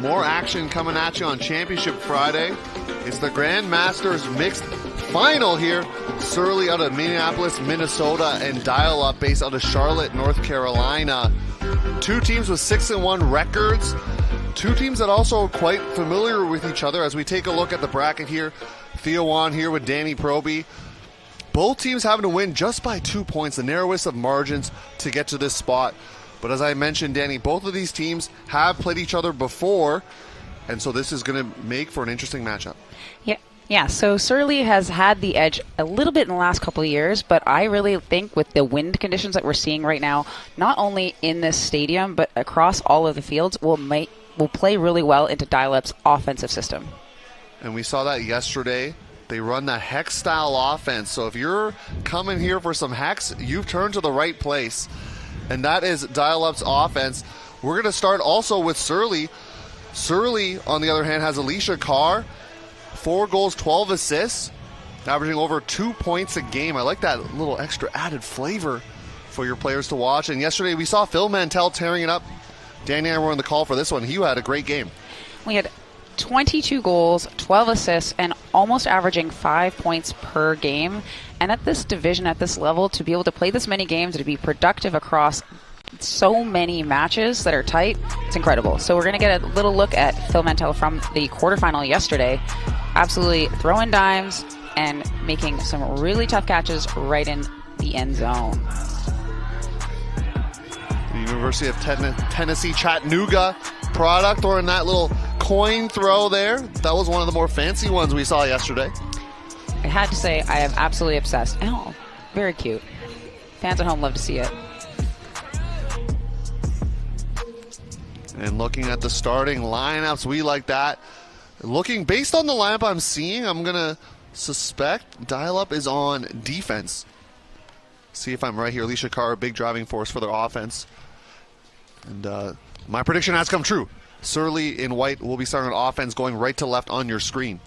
More action coming at you on Championship Friday. It's the Grandmasters Mixed Final here. Surly out of Minneapolis, Minnesota, and Dial-Up based out of Charlotte, North Carolina. Two teams with 6-1 records. Two teams that also are quite familiar with each other. As we take a look at the bracket here, Theo Wan here with Danny Proby. Both teams having to win just by 2 points, the narrowest of margins to get to this spot. But as I mentioned, Danny, both of these teams have played each other before, and so this is going to make for an interesting matchup. Yeah, so Surly has had the edge a little bit in the last couple of years, but I really think with the wind conditions that we're seeing right now, not only in this stadium, but across all of the fields, will play really well into Dial-Up's offensive system. And we saw that yesterday. They run that hex-style offense, so if you're coming here for some hex, you've turned to the right place. And that is Dial-Up's offense. We're going to start also with Surly. Surly, on the other hand, has Alicia Carr. 4 goals, 12 assists, averaging over 2 points a game. I like that little extra added flavor for your players to watch. And yesterday we saw Phil Mantell tearing it up. Danny and I were on the call for this one. He had a great game. We had 22 goals, 12 assists, and almost averaging 5 points per game. And at this division, at this level, to be able to play this many games, to be productive across so many matches that are tight, it's incredible. So we're going to get a little look at Phil Mantell from the quarterfinal yesterday. Absolutely throwing dimes and making some really tough catches right in the end zone. The University of Tennessee Chattanooga product, throwing that little coin throw there. That was one of the more fancy ones we saw yesterday. I had to say, I am absolutely obsessed. Oh, very cute. Fans at home love to see it. And looking at the starting lineups, we like that. Looking, based on the lineup I'm seeing, I'm going to suspect Dial-Up is on defense. See if I'm right here. Alicia Carr, a big driving force for their offense. And my prediction has come true. Surly in white will be starting on offense, going right to left on your screen.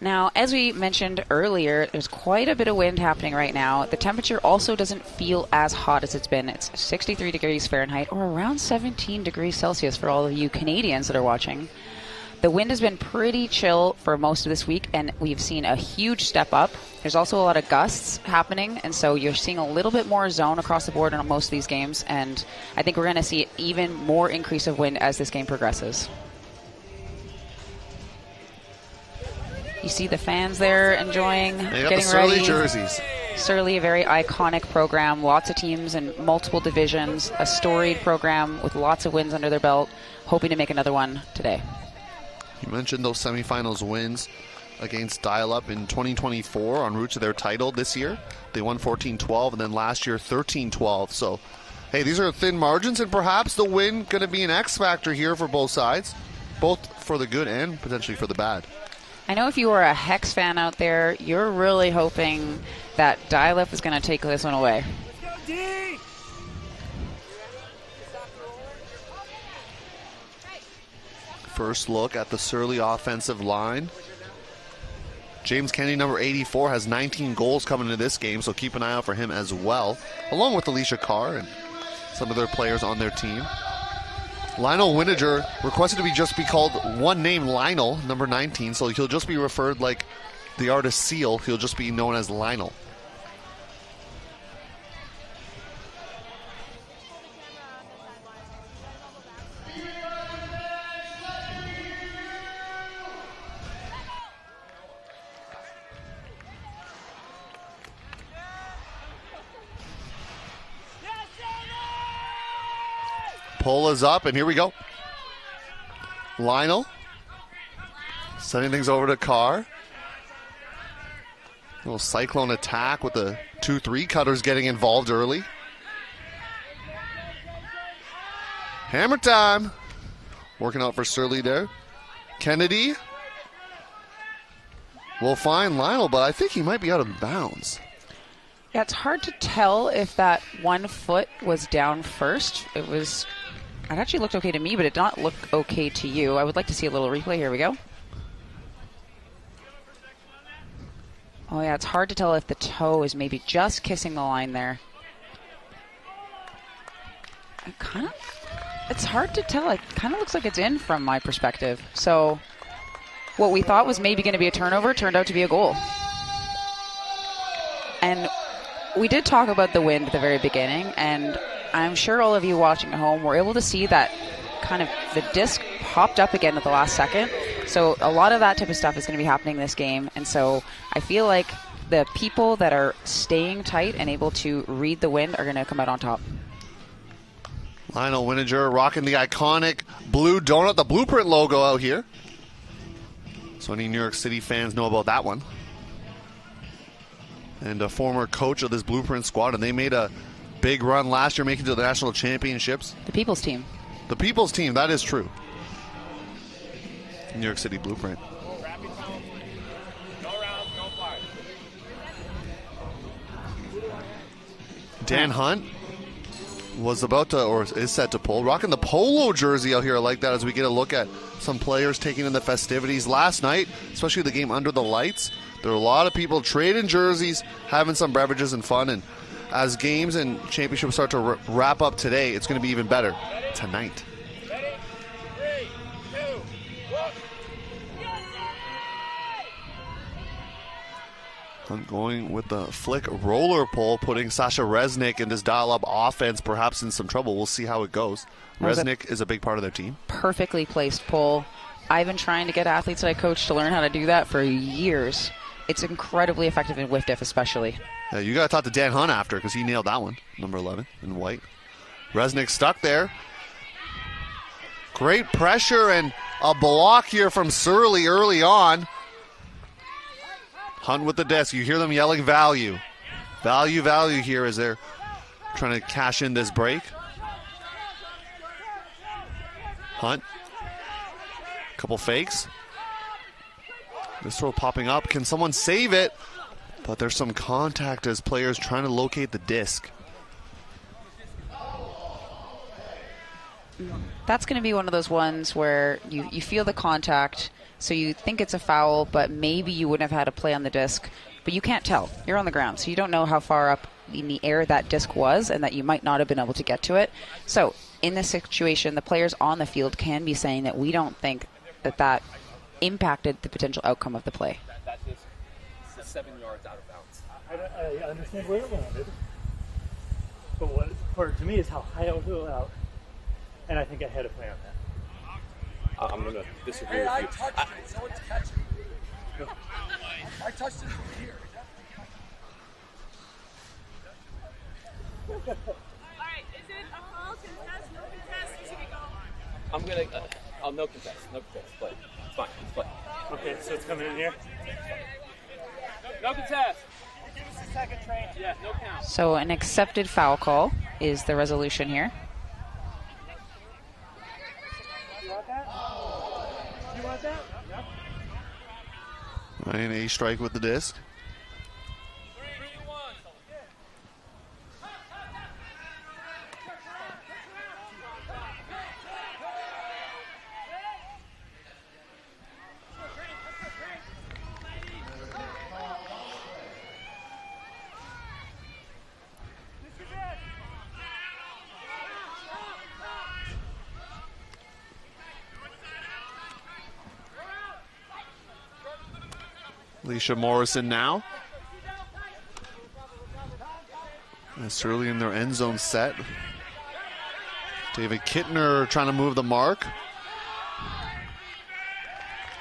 Now, as we mentioned earlier, there's quite a bit of wind happening right now. The temperature also doesn't feel as hot as it's been. It's 63 degrees Fahrenheit or around 17 degrees Celsius for all of you Canadians that are watching. The wind has been pretty chill for most of this week, and we've seen a huge step up. There's also a lot of gusts happening, and so you're seeing a little bit more zone across the board in most of these games, and I think we're going to see even more increase of wind as this game progresses. You see the fans there enjoying, getting the Surly ready. Jerseys. Surly, a very iconic program. Lots of teams in multiple divisions. A storied program with lots of wins under their belt. Hoping to make another one today. You mentioned those semifinals wins against Dial-Up in 2024 en route to their title this year. They won 14-12 and then last year 13-12. So, hey, these are thin margins, and perhaps the win going to be an X factor here for both sides, both for the good and potentially for the bad. I know if you are a Hex fan out there, you're really hoping that Dial-Up is going to take this one away. First look at the Surly offensive line. James Kennedy, number 84, has 19 goals coming into this game, so keep an eye out for him as well, along with Alicia Carr and some of their players on their team. Lionel Winiger requested to just be called one name, Lionel, number 19, so he'll just be referred like the artist Seal. He'll just be known as Lionel. Pull is up, and here we go. Lionel sending things over to Carr. A little cyclone attack with the 2-3 cutters getting involved early. Hammer time. Working out for Surly there. Kennedy will find Lionel, but I think he might be out of bounds. Yeah, it's hard to tell if that 1 foot was down first. It actually looked okay to me, but it did not look okay to you. I would like to see a little replay. Here we go. Oh, yeah, it's hard to tell if the toe is maybe just kissing the line there. It's hard to tell. I kind kind of looks like it's in from my perspective. So what we thought was maybe going to be a turnover turned out to be a goal. And we did talk about the wind at the very beginning, and I'm sure all of you watching at home were able to see that kind of the disc popped up again at the last second. So a lot of that type of stuff is going to be happening this game. And so I feel like the people that are staying tight and able to read the wind are going to come out on top. Lionel Wininger rocking the iconic blue donut, the Blueprint logo out here. So any New York City fans know about that one. And a former coach of this Blueprint squad, and they made a big run last year, making it to the national championships. The People's Team. The People's Team, that is true. New York City Blueprint. Dan Hunt was about to, or is set to pull, rocking the polo jersey out here. I like that as we get a look at some players taking in the festivities last night, especially the game under the lights. There were a lot of people trading jerseys, having some beverages and fun, and as games and championships start to wrap up today, it's going to be even better tonight. Hunt going with the flick roller pole, putting Sasha Resnick in this dial-up offense perhaps in some trouble. We'll see how it goes. Resnick is a big part of their team. Perfectly placed pole. I've been trying to get athletes that I coach to learn how to do that for years. It's incredibly effective in WFDF especially. Yeah, you got to talk to Dan Hunt after because he nailed that one. Number 11 in white. Resnick stuck there. Great pressure and a block here from Surly early on. Hunt with the disc. You hear them yelling value. Value, value here as they're trying to cash in this break. Hunt. Couple fakes. This throw popping up. Can someone save it? But there's some contact as players trying to locate the disc. That's going to be one of those ones where you feel the contact, so you think it's a foul, but maybe you wouldn't have had a play on the disc. But you can't tell. You're on the ground, so you don't know how far up in the air that disc was and that you might not have been able to get to it. So in this situation, the players on the field can be saying that we don't think that impacted the potential outcome of the play. That is 7 yards out of bounds. I understand where it landed, but what important to me is how high I was out, and I think I had a play on that. I'm going to disagree with you. I touched it. Someone's catching it. I touched it from here. All right, is it a foul, contest, no contest, or should we go? I'm going to, no contest, play. It's fine, it's play. Okay, so it's coming in here? No contest. Give us a second, train. Yeah, no count. So an accepted foul call is the resolution here. You want that? You want that? Yep. Ryan A strike with the disc. 3-1. Alicia Morrison now. It's early in their end zone set. David Kittner trying to move the mark.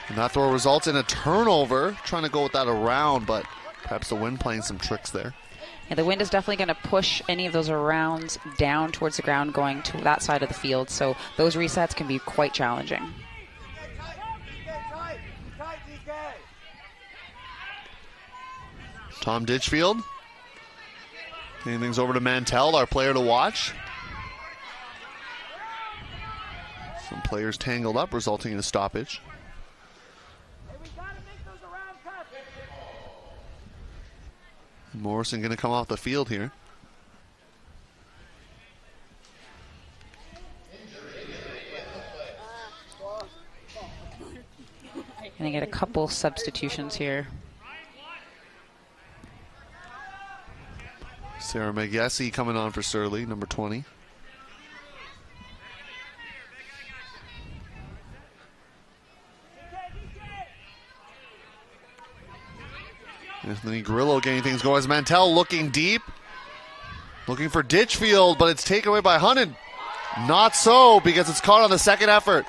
And that throw results in a turnover. Trying to go with that around, but perhaps the wind playing some tricks there. Yeah, the wind is definitely going to push any of those arounds down towards the ground going to that side of the field. So those resets can be quite challenging. Tom Ditchfield. Handing things over to Mantell, our player to watch. Some players tangled up, resulting in a stoppage. Morrison going to come off the field here. Going to get a couple substitutions here. Sarah Megiesi coming on for Surly, number 20. Anthony Grillo getting things going. As Mantell looking deep. Looking for Ditchfield, but it's taken away by Hunnan. Not so, because it's caught on the second effort.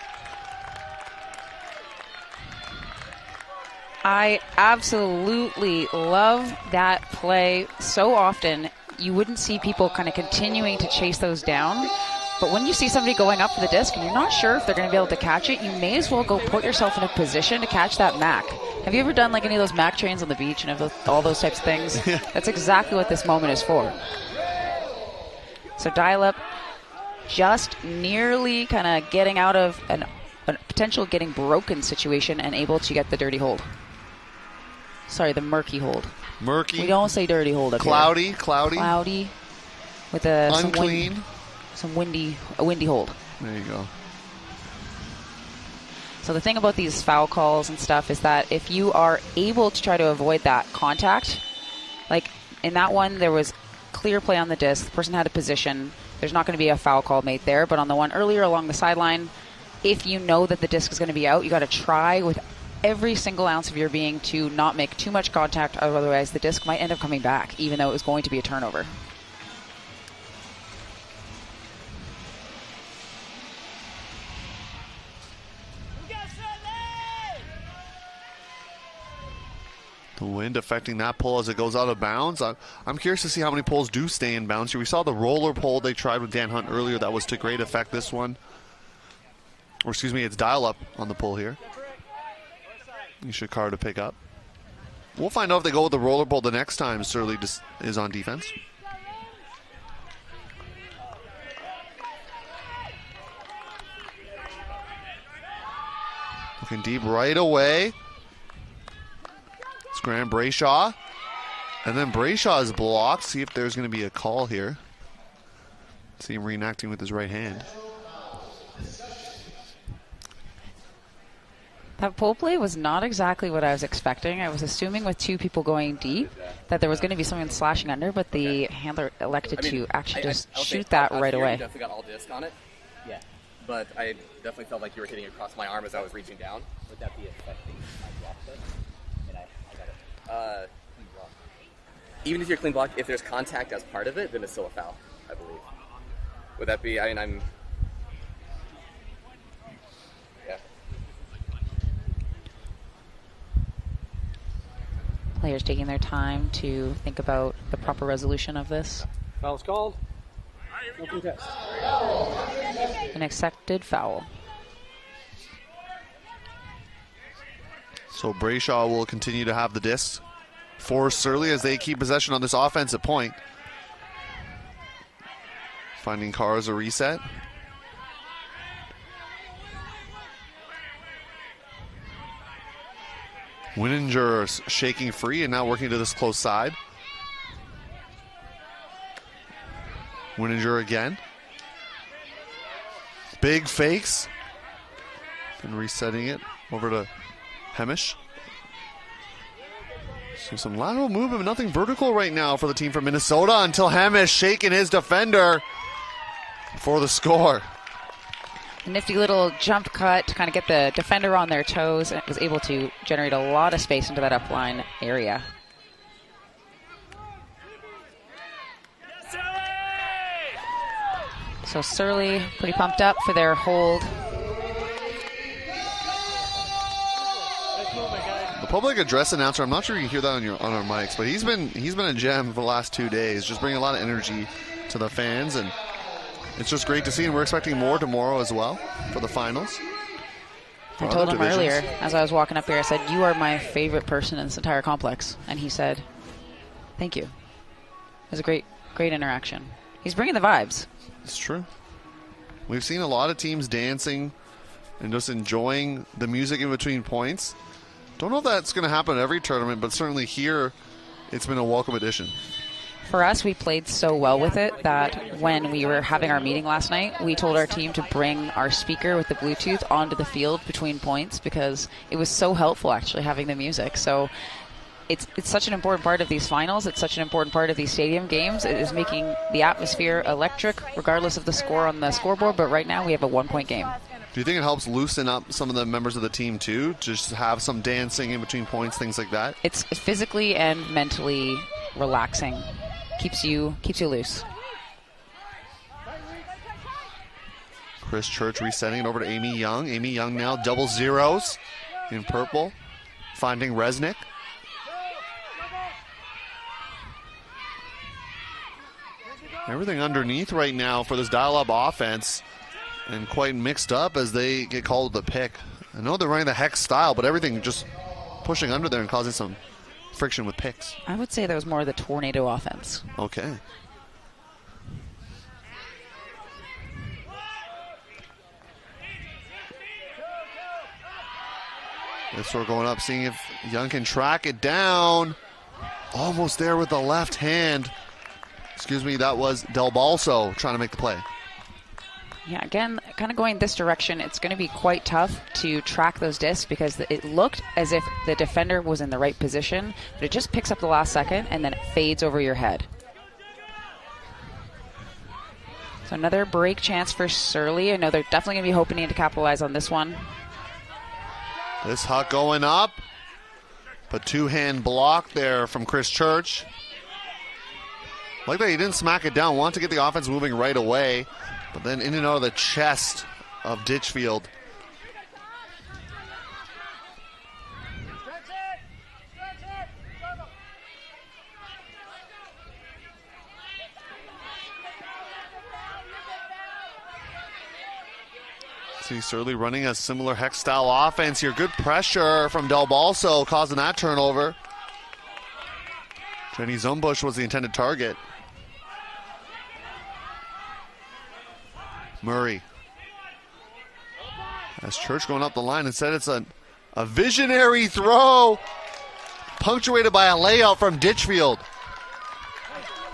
I absolutely love that play. So often, you wouldn't see people kind of continuing to chase those down. But when you see somebody going up for the disc and you're not sure if they're going to be able to catch it, you may as well go put yourself in a position to catch that Mac. Have you ever done like any of those Mac trains on the beach and all those types of things? That's exactly what this moment is for. So Dial-Up just nearly kind of getting out of a potential getting broken situation and able to get the dirty hold. Sorry, the murky hold. Murky. We don't say dirty hold up cloudy, here. Cloudy. With a unclean. Some windy hold. There you go. So the thing about these foul calls and stuff is that if you are able to try to avoid that contact, like in that one, there was clear play on the disc. The person had a position. There's not going to be a foul call made there. But on the one earlier along the sideline, if you know that the disc is going to be out, you got to try with every single ounce of your being to not make too much contact. Otherwise, the disc might end up coming back, even though it was going to be a turnover. The wind affecting that pole as it goes out of bounds. I'm curious to see how many poles do stay in bounds here. We saw the roller pole they tried with Dan Hunt earlier. That was to great effect this one. Or excuse me, it's Dial-Up on the pole here. Shakar to pick up. We'll find out if they go with the roller pole the next time Surly is on defense. Looking deep right away. It's Graham Brayshaw. And then Brayshaw is blocked. See if there's going to be a call here. See him reenacting with his right hand. That pole play was not exactly what I was expecting. I was assuming with two people going deep that there was going to be someone slashing under, but the handler elected to actually just shoot that right away. You definitely got all disc on it. Yeah. But I definitely felt like you were hitting across my arm as I was reaching down. Would that be affecting my block then? And I got it. Clean block. Even if you're clean block, if there's contact as part of it, then it's still a foul, I believe. Would that be, yeah. Players taking their time to think about the proper resolution of this. Foul's called. No contest. An accepted foul. So Brayshaw will continue to have the disc for Surly as they keep possession on this offensive point. Finding Carr as a reset. Winninger shaking free and now working to this close side. Winninger again. Big fakes. And resetting it over to Hemish. So some lateral movement, but nothing vertical right now for the team from Minnesota until Hemish shaking his defender for the score. A nifty little jump cut to kind of get the defender on their toes, and it was able to generate a lot of space into that upline area. So Surly pretty pumped up for their hold. The public address announcer, I'm not sure you can hear that on our mics, but he's been a gem for the last 2 days, just bringing a lot of energy to the fans, and it's just great to see, and we're expecting more tomorrow as well for the finals. I told him earlier, as I was walking up here, I said, "You are my favorite person in this entire complex." And he said, "Thank you." It was a great interaction. He's bringing the vibes. It's true. We've seen a lot of teams dancing and just enjoying the music in between points. Don't know if that's going to happen at every tournament, but certainly here, it's been a welcome addition. For us, we played so well with it that when we were having our meeting last night, we told our team to bring our speaker with the Bluetooth onto the field between points because it was so helpful actually having the music. So it's such an important part of these finals. It's such an important part of these stadium games. It is making the atmosphere electric regardless of the score on the scoreboard, but right now we have a 1-point game. Do you think it helps loosen up some of the members of the team too? Just have some dancing in between points, things like that? It's physically and mentally relaxing. Keeps you loose. Chris Church resetting it over to Amy Young. Amy Young now double zeros in purple, finding Resnick. Everything underneath right now for this dial-up offense, and quite mixed up as they get called with the pick. I know they're running the hex style, but everything just pushing under there and causing some friction with picks. I would say that was more of the tornado offense. Okay. This we're going up, seeing if Young can track it down. Almost there with the left hand. Excuse me, that was Del Balso trying to make the play. Yeah, again, kind of going this direction, it's going to be quite tough to track those discs because it looked as if the defender was in the right position, but it just picks up the last second and then it fades over your head. So another break chance for Surly. I know they're definitely going to be hoping to capitalize on this one. This huck going up, but two-hand block there from Chris Church. Like that he didn't smack it down, want to get the offense moving right away, but then in and out of the chest of Ditchfield. See Surly running a similar hex style offense here. Good pressure from Del Balso causing that turnover. Jenny Zumbush was the intended target. Murray. As Church going up the line, instead it's a visionary throw punctuated by a layout from Ditchfield.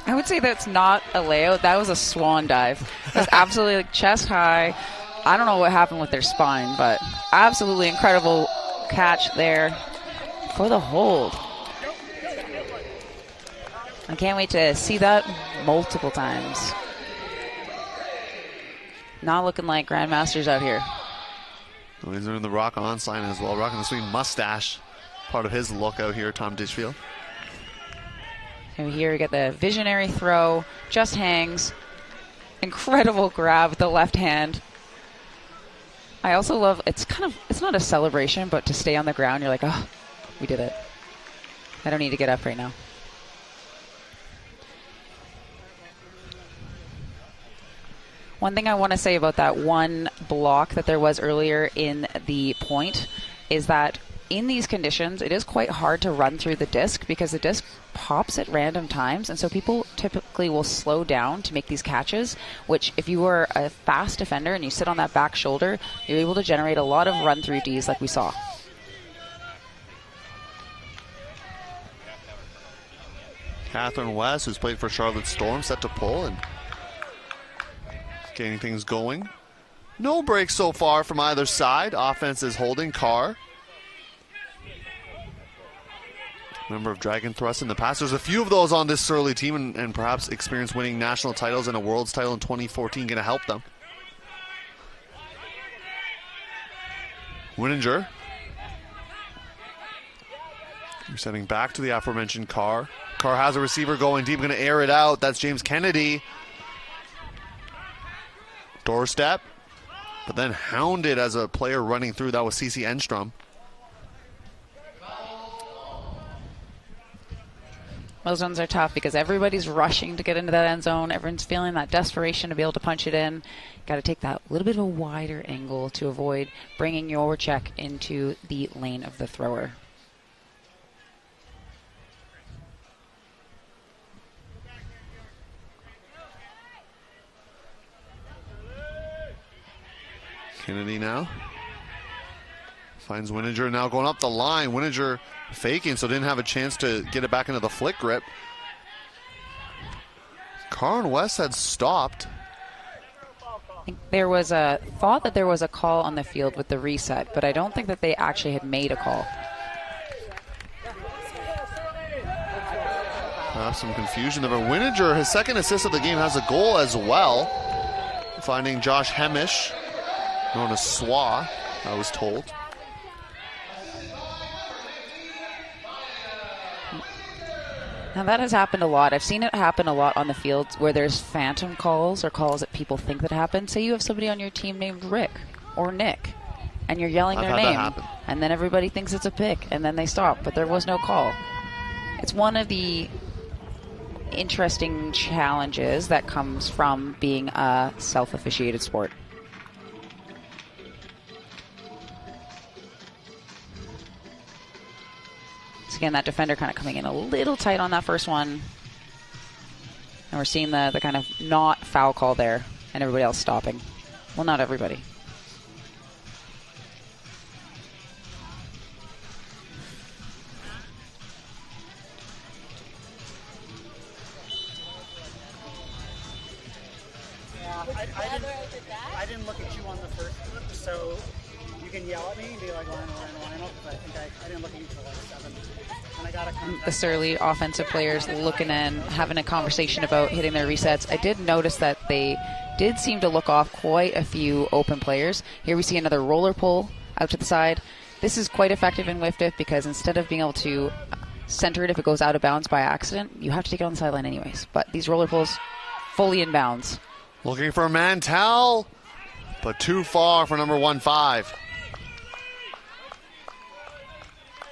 I would say that's not a layout. That was a swan dive. It was absolutely like chest high. I don't know what happened with their spine, but absolutely incredible catch there for the hold. I can't wait to see that multiple times. Not looking like grandmasters out here. Oh, he's doing the rock on sign as well, rocking the sweet mustache. Part of his look out here, Tom Ditchfield. And here we get the visionary throw, just hangs. Incredible grab with the left hand. I also love, it's not a celebration, but to stay on the ground, you're like, oh, we did it. I don't need to get up right now. One thing I want to say about that one block that there was earlier in the point is that in these conditions, it is quite hard to run through the disc because the disc pops at random times, and so people typically will slow down to make these catches, which if you are a fast defender and you sit on that back shoulder, you're able to generate a lot of run-through Ds like we saw. Catherine West, who's played for Charlotte Storm, set to pull and getting things going. No breaks so far from either side. Offense is holding. Carr. Number of dragon thrusts in the past. There's a few of those on this Surly team, and perhaps experience winning national titles and a world's title in 2014 going to help them. Wininger. You're sending back to the aforementioned Carr. Carr has a receiver going deep, going to air it out. That's James Kennedy. Doorstep, but then hounded as a player running through. That was CeCe Enstrom. Those ones are tough because everybody's rushing to get into that end zone. Everyone's feeling that desperation to be able to punch it in. Got to take that little bit of a wider angle to avoid bringing your check into the lane of the thrower. Kennedy now finds Wininger, now going up the line. Wininger faking, so didn't have a chance to get it back into the flick grip. Carr and West had stopped. I think there was a thought that there was a call on the field with the reset, but I don't think that they actually had made a call. Some confusion there, but Wininger, his second assist of the game, has a goal as well. Finding Josh Hemish. known as SWA, I was told. Now that has happened a lot. I've seen it happen a lot on the field where there's phantom calls or calls that people think that happen. Say you have somebody on your team named Rick or Nick, and you're yelling I've their had that name, happen. and then everybody thinks it's a pick, and then they stop, but there was no call. It's one of the interesting challenges that comes from being a self-officiated sport. So again, that defender kind of coming in a little tight on that first one. And we're seeing the kind of not foul call there, and everybody else stopping. Well, not everybody. I didn't look at you on the first clip, so you can yell at me and be like, line up, but I think I didn't look at you till like 7. And I got a contact. The Surly offensive players looking and having a conversation about hitting their resets. I did notice that they did seem to look off quite a few open players. Here we see another roller pull out to the side. This is quite effective in WFDF because instead of being able to center it if it goes out of bounds by accident, you have to take it on the sideline anyways. But these roller pulls, fully in bounds. Looking for Mantell, but too far for number 1-5.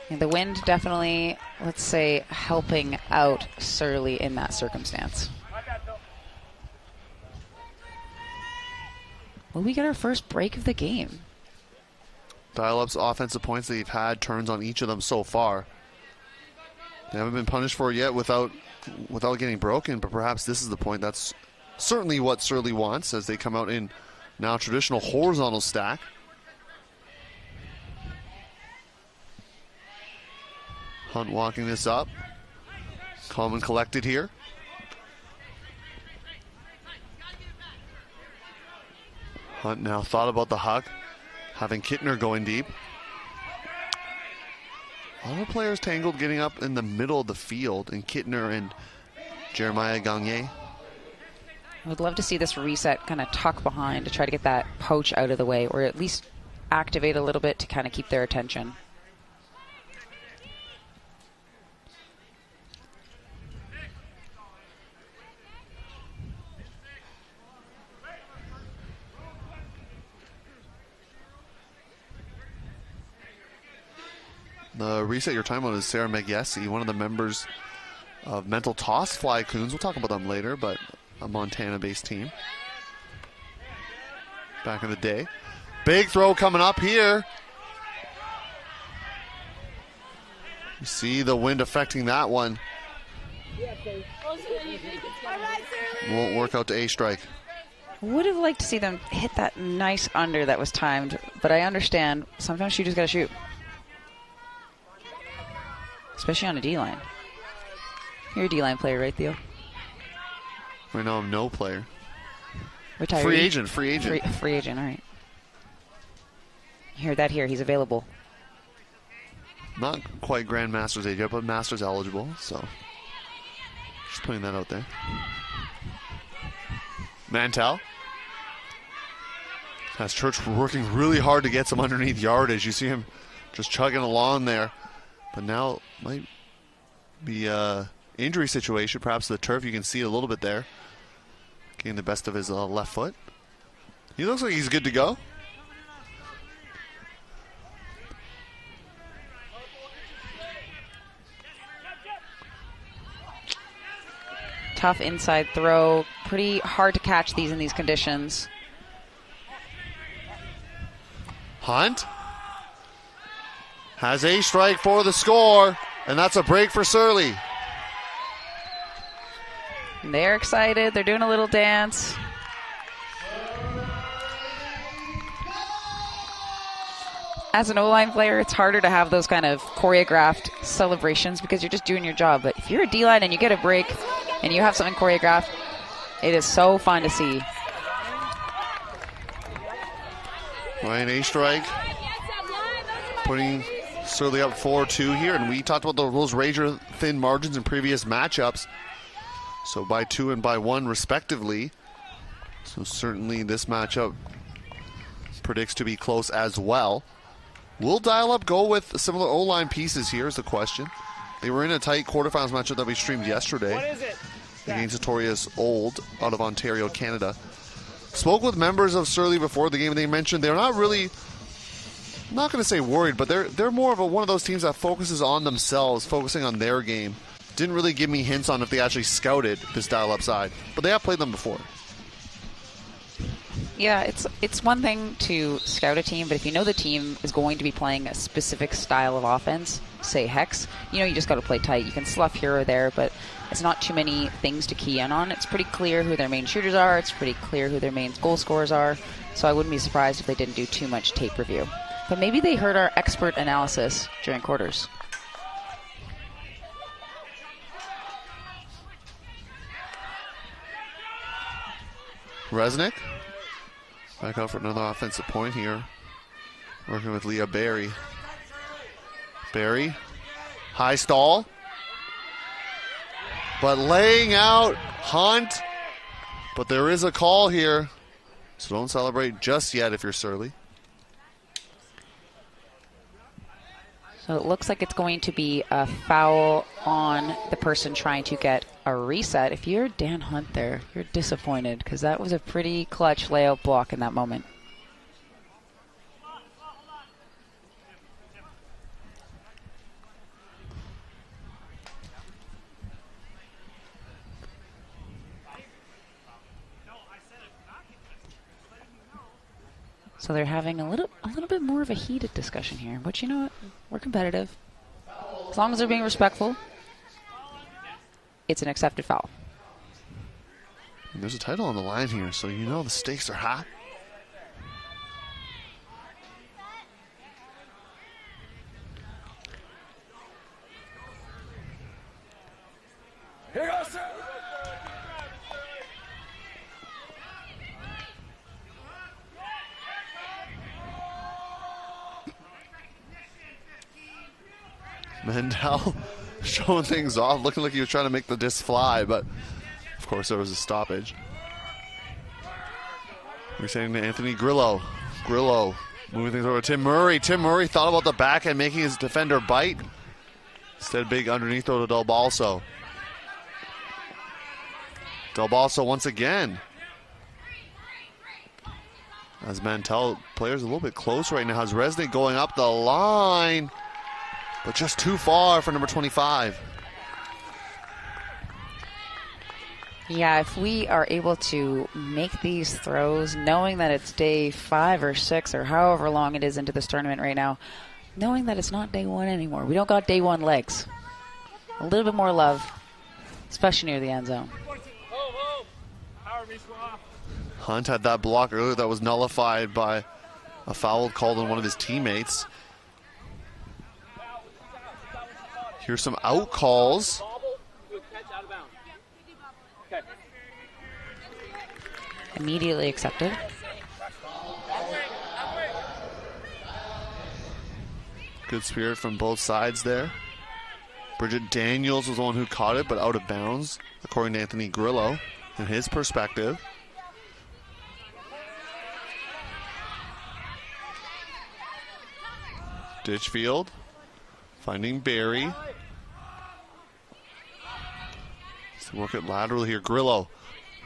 And the wind definitely, let's say, helping out Surly in that circumstance. Will we get our first break of the game? Dial-Up's offensive points that they've had turns on each of them so far. They haven't been punished for it yet without getting broken, but perhaps this is the point. That's certainly what Surly wants as they come out in now traditional horizontal stack. Hunt walking this up. Calm and collected here. Hunt now thought about the hug, having Kittner going deep. All the players tangled getting up in the middle of the field, and Kittner and Jeremiah Gagné. I would love to see this reset kind of tuck behind to try to get that poach out of the way, or at least activate a little bit to kind of keep their attention. The reset your timeout is Sarah Megiesi, one of the members of Mental Toss Fly Coons. We'll talk about them later, but a Montana-based team back in the day. Big throw coming up here. You see the wind affecting that one. Won't work out to A strike. Would have liked to see them hit that nice under that was timed, but I understand sometimes you just got to shoot. Especially on a D-line. You're a D-line player, right, Theo? Right now I'm no player. Retiree. Free agent. Free agent, all right. You heard that here. He's available. Not quite Grandmaster's age yet, but Master's eligible, so just putting that out there. Mantell has Church working really hard to get some underneath yardage. You see him just chugging along there, but now might be a injury situation. Perhaps the turf, you can see it a little bit there. Getting the best of his left foot. He looks like he's good to go. Tough inside throw. Pretty hard to catch these in these conditions. Hunt has a strike for the score, and that's a break for Surly. They're excited. They're doing a little dance. As an O-line player, it's harder to have those kind of choreographed celebrations because you're just doing your job. But if you're a D-line and you get a break and you have something choreographed, it is so fun to see. Ryan A strike, putting Surly up 4-2 here, and we talked about those razor thin margins in previous matchups. So by 2 and by 1 respectively. So certainly this matchup predicts to be close as well. Will Dial-Up go with similar O-line pieces here is the question. They were in a tight quarterfinals matchup that we streamed yesterday against Notorious Old out of Ontario, Canada. Spoke with members of Surly before the game, and they mentioned they're not really, I'm not going to say worried, but they're more of one of those teams that focuses on themselves, focusing on their game. Didn't really give me hints on if they actually scouted this Dial-Up side, but they have played them before. Yeah, it's one thing to scout a team, but if you know the team is going to be playing a specific style of offense, say Hex, you just got to play tight. You can slough here or there, but it's not too many things to key in on. It's pretty clear who their main shooters are. It's pretty clear who their main goal scorers are. So I wouldn't be surprised if they didn't do too much tape review. But maybe they heard our expert analysis during quarters. Resnick back out for another offensive point here. Working with Leah Barry. Barry, high stall. But laying out Hunt. But there is a call here. So don't celebrate just yet if you're Surly. So it looks like it's going to be a foul on the person trying to get a reset. If you're Dan Hunt there, you're disappointed because that was a pretty clutch layout block in that moment. So they're having a little bit more of a heated discussion here. But you know what? We're competitive. As long as they're being respectful, it's an accepted foul. And there's a title on the line here, so you know the stakes are high. Here goes, sir. Mendel showing things off, looking like he was trying to make the disc fly, but of course there was a stoppage. We're saying to Anthony Grillo. Grillo moving things over to Tim Murray. Tim Murray thought about the backhand, making his defender bite. Instead, big underneath throw to Del Balso. Del Balso once again. As Mantell, players a little bit close right now. Has Resnick going up the line, but just too far for number 25. Yeah, if we are able to make these throws, knowing that it's day 5 or 6 or however long it is into this tournament right now, knowing that it's not day 1 anymore. We don't got day 1 legs. A little bit more love, especially near the end zone. Hunt had that block earlier that was nullified by a foul called on one of his teammates. Here's some out calls. Immediately accepted. Good spirit from both sides there. Bridget Daniels was the one who caught it, but out of bounds, according to Anthony Grillo, in his perspective. Ditchfield finding Barry. Let's work it lateral here. Grillo,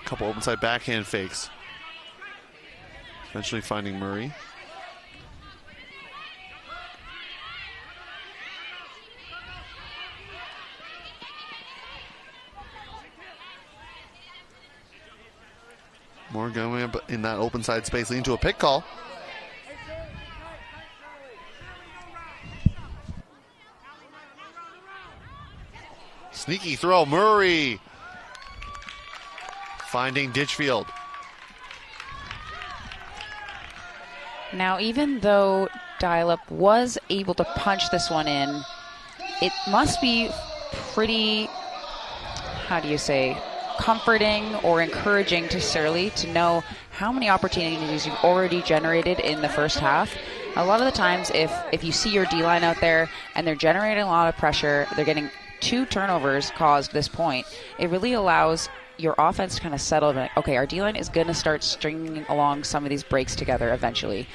a couple open side backhand fakes. Eventually finding Murray. More going up in that open side space, leading to a pick call. Sneaky throw, Murray finding Ditchfield. Now, even though Dial-Up was able to punch this one in, it must be pretty, how do you say, comforting or encouraging to Surly to know how many opportunities you've already generated in the first half. A lot of the times, if you see your D-line out there and they're generating a lot of pressure, they're getting 2 turnovers caused this point, it really allows your offense kind of settle and be like, okay, our D-line is going to start stringing along some of these breaks together eventually.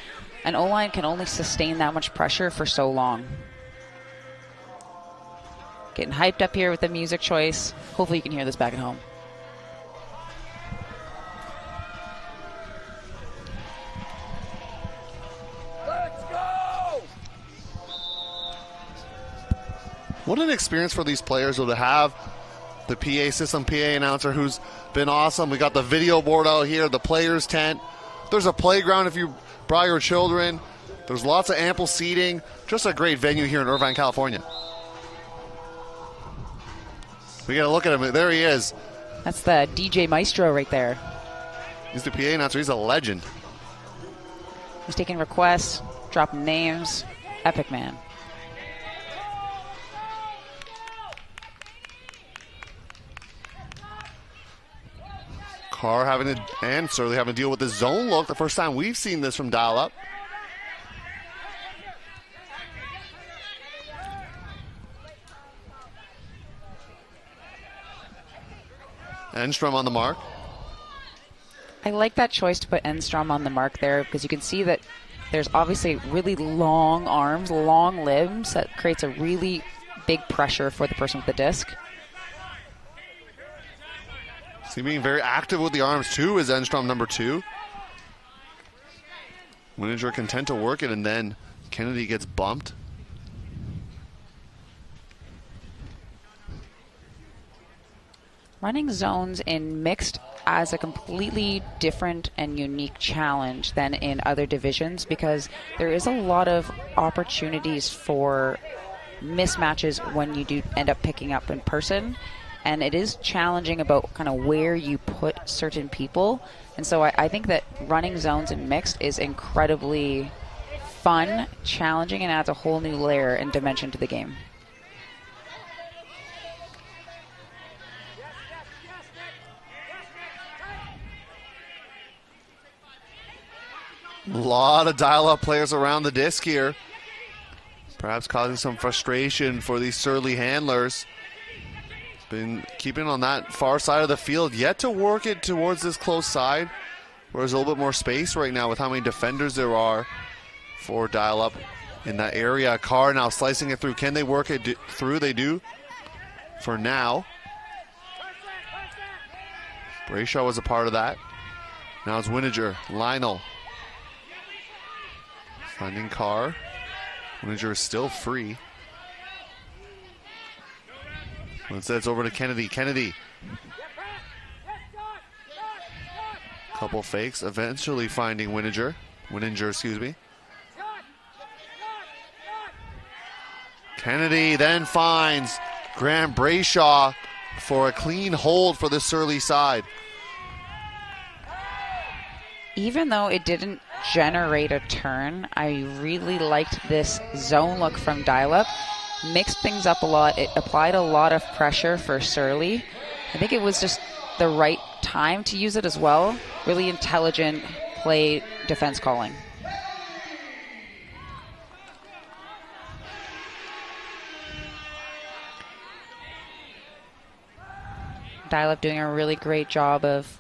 And O-line can only sustain that much pressure for so long. Getting hyped up here with the music choice. Hopefully you can hear this back at home. Let's go! What an experience for these players to have the PA system, PA announcer who's been awesome. We got the video board out here, the players' tent. There's a playground if you brought your children. There's lots of ample seating. Just a great venue here in Irvine, California. We got to look at him. There he is. That's the DJ Maestro right there. He's the PA announcer. He's a legend. He's taking requests, dropping names. Epic man. Carr having to, and Surly having to deal with the zone look. The first time we've seen this from dial-up. Enstrom on the mark. I like that choice to put Enstrom on the mark there because you can see that there's obviously really long arms, long limbs that creates a really big pressure for the person with the disc. See, being very active with the arms too is Enstrom number 2. Wininger content to work it, and then Kennedy gets bumped. Running zones in mixed as a completely different and unique challenge than in other divisions because there is a lot of opportunities for mismatches when you do end up picking up in person. And it is challenging about kind of where you put certain people. And so I think that running zones in mixed is incredibly fun, challenging, and adds a whole new layer and dimension to the game. A lot of dial-up players around the disc here. Perhaps causing some frustration for these Surly handlers. Been keeping on that far side of the field, yet to work it towards this close side, where there's a little bit more space right now with how many defenders there are for dial-up in that area. Carr now slicing it through. Can they work it through? They do for now. Brayshaw was a part of that. Now it's Wininger, Lionel. Finding Carr. Wininger is still free. Instead, it's over to Kennedy. Kennedy. Couple fakes. Eventually finding Wininger. Wininger, excuse me. Kennedy then finds Grant Brayshaw for a clean hold for the Surly side. Even though it didn't generate a turn, I really liked this zone look from dial-up. Mixed things up a lot. It applied a lot of pressure for Surly. I think it was just the right time to use it as well. Really intelligent play defense calling. Dial-up doing a really great job of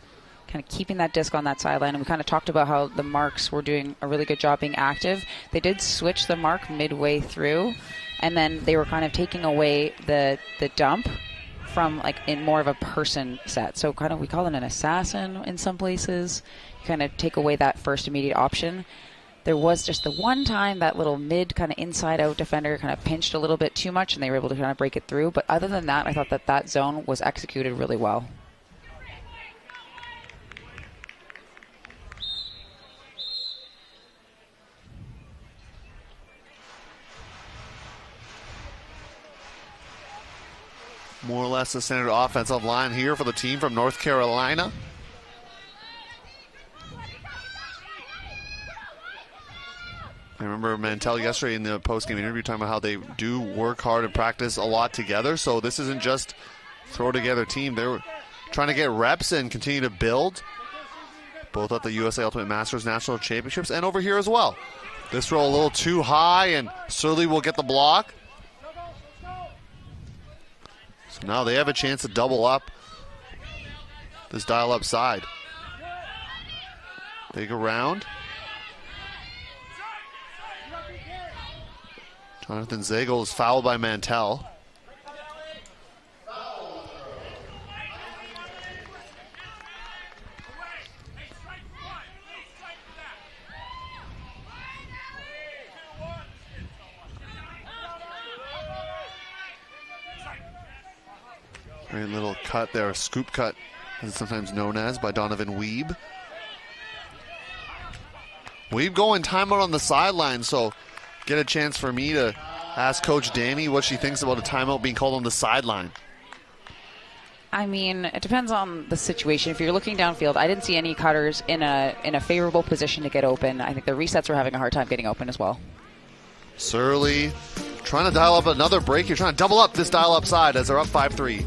kind of keeping that disc on that sideline. And we kind of talked about how the marks were doing a really good job being active. They did switch the mark midway through, and then they were kind of taking away the dump from like in more of a person set. So kind of we call it an assassin in some places. You kind of take away that first immediate option. There was just the one time that little mid kind of inside out defender kind of pinched a little bit too much and they were able to kind of break it through. But other than that, I thought that that zone was executed really well. More or less the standard offensive line here for the team from North Carolina. I remember Mantell yesterday in the post-game interview talking about how they do work hard and practice a lot together. So this isn't just throw together team. They're trying to get reps and continue to build, both at the USA Ultimate Masters National Championships and over here as well. This roll a little too high, and Surly will get the block. So now they have a chance to double up. this dial-up side. They go around. Jonathan Zagel is fouled by Mantell. Great little cut there, a scoop cut, as it's sometimes known as, by Donovan Weeb. Weeb going timeout on the sideline, so get a chance for me to ask Coach Danny what she thinks about a timeout being called on the sideline. I mean, it depends on the situation. If you're looking downfield, I didn't see any cutters in a favorable position to get open. I think the resets were having a hard time getting open as well. Surly trying to dial up another break. You're trying to double up this dial-up side as they're up 5-3.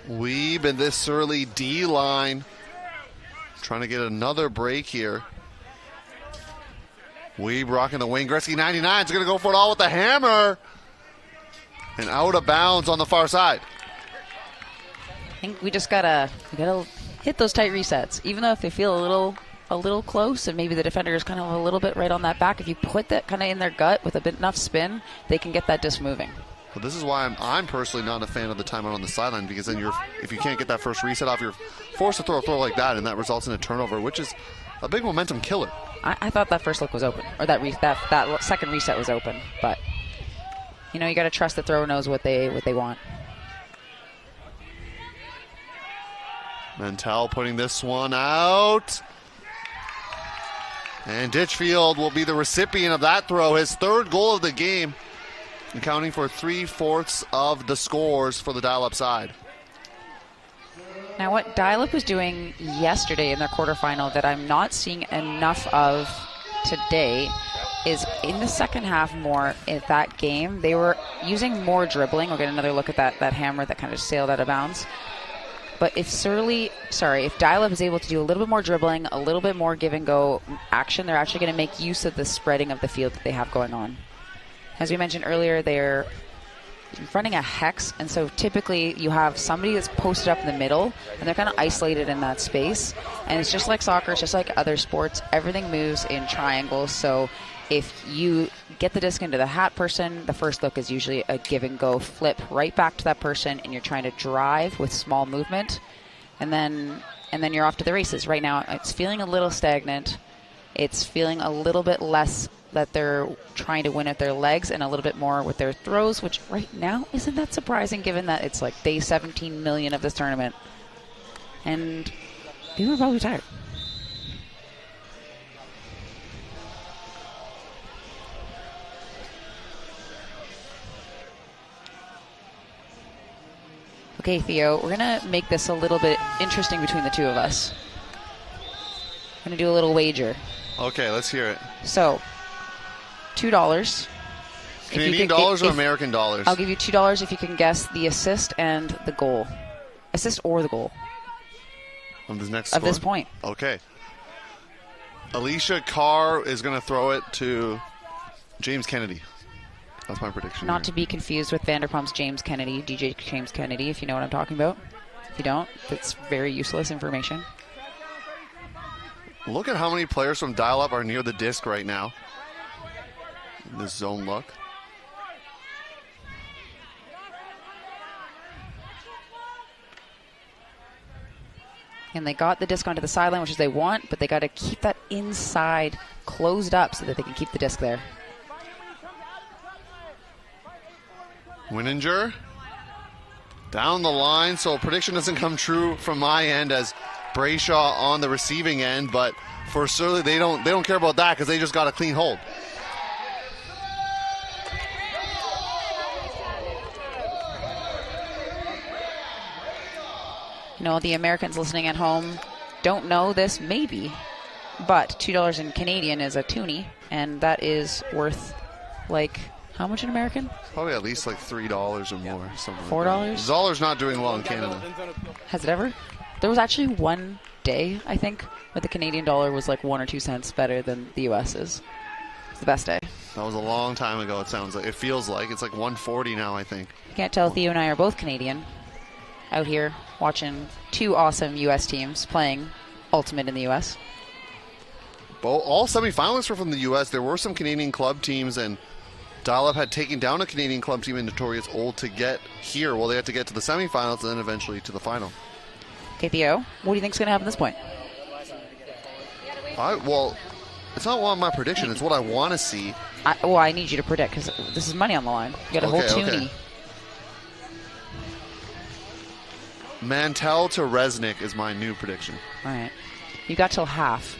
Weeb and this Surly D line trying to get another break here. Weeb rocking the wing. Gretzky 99 is going to go for it all with the hammer. And out of bounds on the far side. I think we just gotta hit those tight resets, even though if they feel a little close, and maybe the defender is kind of a little bit right on that back. If you put that kind of in their gut with a bit enough spin, they can get that disc moving. Well, this is why I'm personally not a fan of the timeout on the sideline, because then if you can't get that first reset off, you're forced to throw a throw like that, and that results in a turnover, which is a big momentum killer. I thought that first look was open, or that second reset was open, but you got to trust the thrower knows what they want. Mantell putting this one out. And Ditchfield will be the recipient of that throw, his third goal of the game, accounting for 3/4 of the scores for the dial-up side. Now, what dial-up was doing yesterday in their quarterfinal that I'm not seeing enough of today is in the second half more in that game, they were using more dribbling. We'll get another look at that hammer that kind of sailed out of bounds. But if dial-up is able to do a little bit more dribbling, a little bit more give-and-go action, they're actually going to make use of the spreading of the field that they have going on. As we mentioned earlier, they're running a hex, and so typically you have somebody that's posted up in the middle, and they're kind of isolated in that space. And it's just like soccer, it's just like other sports. Everything moves in triangles, so if you get the disc into the hat person, the first look is usually a give-and-go flip right back to that person, and you're trying to drive with small movement, and then you're off to the races. Right now, it's feeling a little stagnant. It's feeling a little bit less that they're trying to win at their legs and a little bit more with their throws, which right now isn't that surprising given that it's like day 17 million of this tournament. And people are probably tired. Okay, Theo, we're going to make this a little bit interesting between the two of us. We're going to do a little wager. Okay, let's hear it. So, $2. Canadian dollars or American dollars? I'll give you $2 if you can guess the assist and the goal. Assist or the goal. Of this next of score? This point. Okay. Alicia Carr is going to throw it to James Kennedy. That's my prediction. Not to be confused with Vanderpump's James Kennedy, DJ James Kennedy, if you know what I'm talking about. If you don't, that's very useless information. Look at how many players from dial-up are near the disc right now. This zone look. And they got the disc onto the sideline, which is they want, but they got to keep that inside closed up so that they can keep the disc there. Wininger down the line, so prediction doesn't come true from my end as Brayshaw on the receiving end, but for Surly, they don't care about that because they just got a clean hold. You know, the Americans listening at home don't know this, maybe, but $2 in Canadian is a toonie, and that is worth, like, how much in American? Probably at least like $3 or more. $4? The dollar's not doing well in Canada. Has it ever? There was actually one day, I think, where the Canadian dollar was like 1 or 2 cents better than the US's. It's the best day. That was a long time ago, it sounds like. It feels like. It's like 140 now, I think. You can't tell Theo and I are both Canadian. Out here watching 2 awesome U.S. teams playing Ultimate in the U.S. All semifinalists were from the U.S. There were some Canadian club teams, and Dial-Up had taken down a Canadian club team in Notorious Old to get here. Well, they had to get to the semifinals and then eventually to the final. Okay, Theo, what do you think is going to happen at this point? Well, it's not one of my prediction. It's what I want to see. I need you to predict because this is money on the line. You got a whole toonie. Okay. Mantell to Resnick is my new prediction. All right. You got till half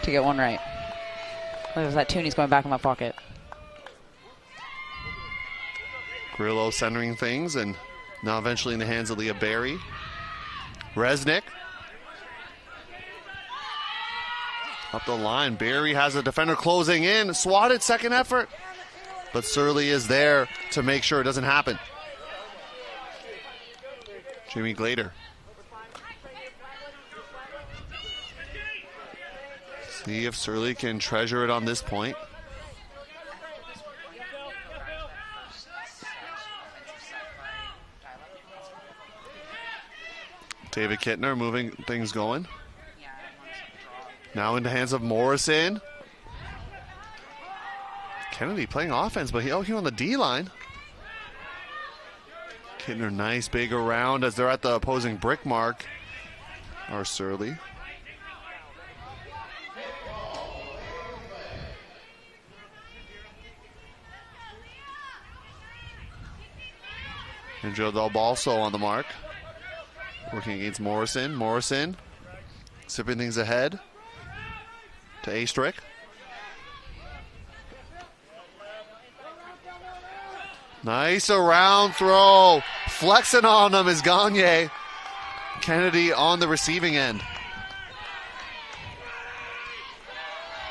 to get one right. There's that toonie's going back in my pocket. Grillo centering things, and now eventually in the hands of Leah Barry. Resnick. Up the line. Barry has a defender closing in. Swatted second effort. But Surly is there to make sure it doesn't happen. Jimmy Glader. See if Surly can treasure it on this point. David Kittner moving things going. Now in the hands of Morrison. Kennedy playing offense, but he on the D line. Kittner, nice big around as they're at the opposing brick mark. Or Surly. And Joe Del Balso on the mark. Working against Morrison. Morrison sipping things ahead to Astrick. Nice around throw. Flexing on them is Gagne. Kennedy on the receiving end.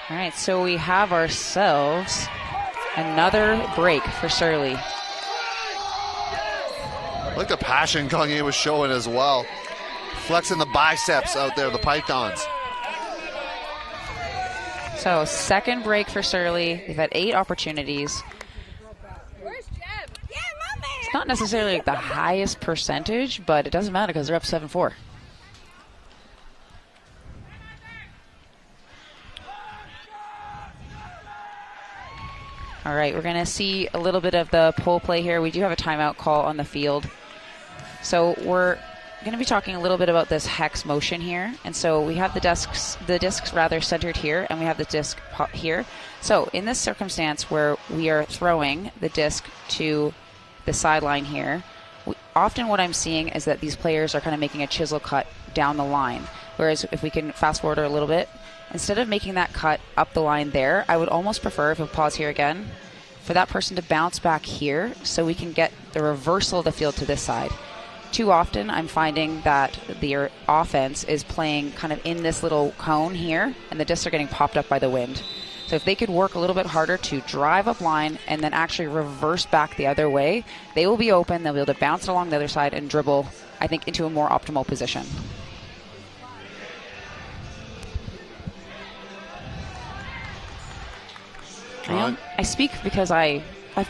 All right, so we have ourselves another break for Surly. I like the passion Gagne was showing as well. Flexing the biceps out there, the Pythons. So second break for Surly. They've had 8 opportunities. It's not necessarily like the highest percentage, but it doesn't matter because they're up 7-4. All right, we're going to see a little bit of the pull play here. We do have a timeout call on the field. So we're going to be talking a little bit about this hex motion here. And so we have the discs rather centered here, and we have the disc here. So in this circumstance where we are throwing the disc to the sideline here, often what I'm seeing is that these players are kind of making a chisel cut down the line. Whereas if we can fast forward a little bit, instead of making that cut up the line there, I would almost prefer, if we pause here again, for that person to bounce back here so we can get the reversal of the field to this side. Too often I'm finding that the offense is playing kind of in this little cone here, and the discs are getting popped up by the wind. So if they could work a little bit harder to drive up line and then actually reverse back the other way, they will be open, they'll be able to bounce it along the other side and dribble, I think, into a more optimal position. I speak because I've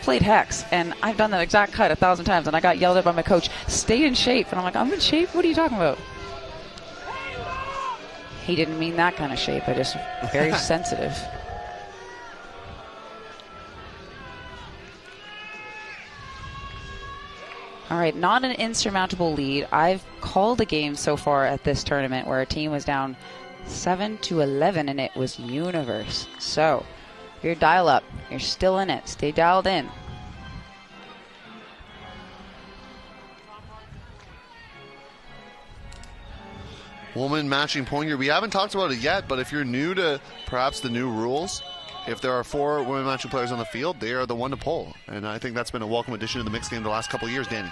played Hex, and I've done that exact cut 1,000 times, and I got yelled at by my coach, stay in shape. And I'm like, I'm in shape? What are you talking about? He didn't mean that kind of shape. I just very sensitive. All All right, not an insurmountable lead. I've called a game so far at this tournament where a team was down 7-11, and it was Universe. So, you're dial up. You're still in it. Stay dialed in. Woman matching point here. We haven't talked about it yet, but if you're new to perhaps the new rules, if there are 4 women matching players on the field, they are the one to pull. And I think that's been a welcome addition to the mixed game the last couple of years, Danny.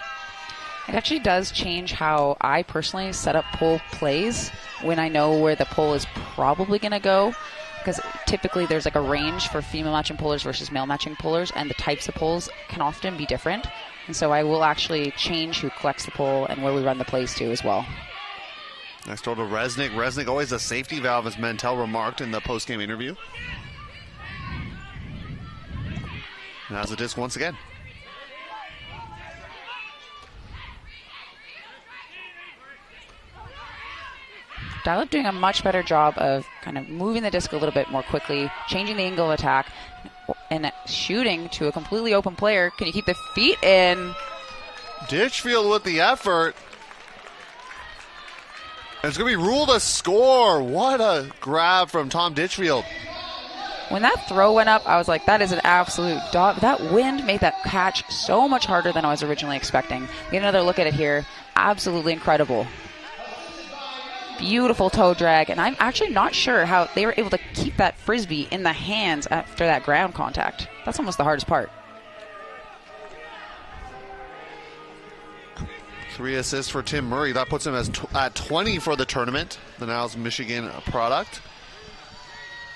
It actually does change how I personally set up pull plays when I know where the pull is probably going to go. Because typically there's like a range for female matching pullers versus male matching pullers, and the types of pulls can often be different. And so I will actually change who collects the pull and where we run the plays to as well. Next door to Resnick. Resnick always a safety valve, as Mantel remarked in the post-game interview. And has a disc once again. Dial Up doing a much better job of kind of moving the disc a little bit more quickly, changing the angle of attack, and shooting to a completely open player. Can you keep the feet in? Ditchfield with the effort. And it's going to be ruled a score. What a grab from Tom Ditchfield. When that throw went up, I was like, that is an absolute dog. That wind made that catch so much harder than I was originally expecting. Get another look at it here. Absolutely incredible. Beautiful toe drag, and I'm actually not sure how they were able to keep that Frisbee in the hands after that ground contact. That's almost the hardest part. 3 assists for Tim Murray. That puts him at 20 for the tournament. The Niles Michigan product.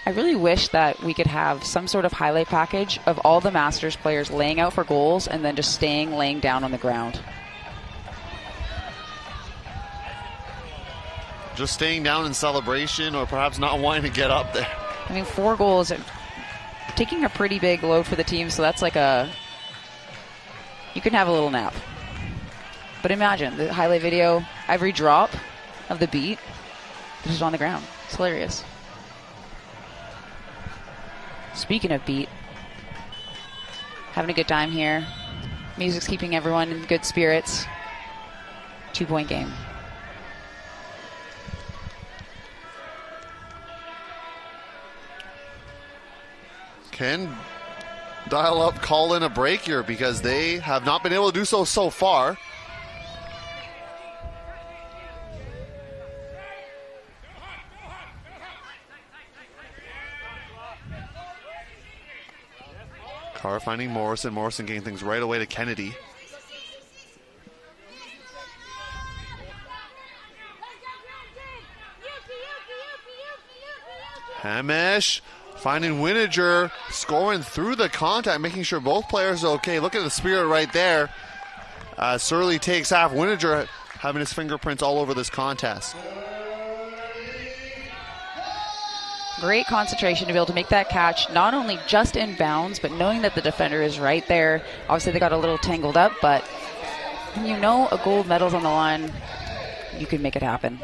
I really wish that we could have some sort of highlight package of all the Masters players laying out for goals and then just laying down on the ground. Just staying down in celebration, or perhaps not wanting to get up there. I mean, 4 goals, taking a pretty big load for the team, so that's like you can have a little nap. But imagine the highlight video, every drop of the beat, they're just on the ground. It's hilarious. Speaking of beat, having a good time here. Music's keeping everyone in good spirits. 2-point game. Can Dial Up call in a break here, because they have not been able to do so far. Carr finding Morrison. Morrison getting things right away to Kennedy. Hamish finding Winiger, scoring through the contact, making sure both players are okay. Look at the spirit right there. Surly takes half. Winiger having his fingerprints all over this contest. Great concentration to be able to make that catch, not only just in bounds, but knowing that the defender is right there. Obviously, they got a little tangled up, but when you know a gold medal's on the line, you can make it happen.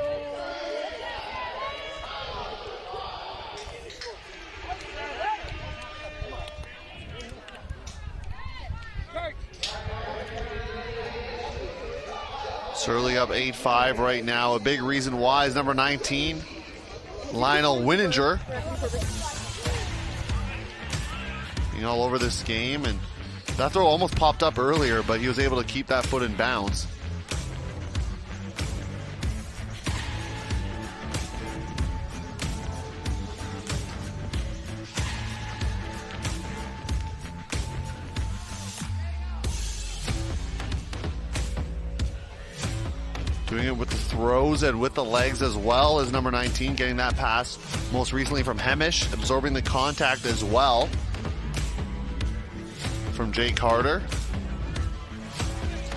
Surly up 8-5 right now. A big reason why is number 19, Lionel Wininger. Being all over this game, and that throw almost popped up earlier, but he was able to keep that foot in bounds. Doing it with the throws and with the legs as well as number 19, getting that pass most recently from Hemish, absorbing the contact as well from Jay Carter.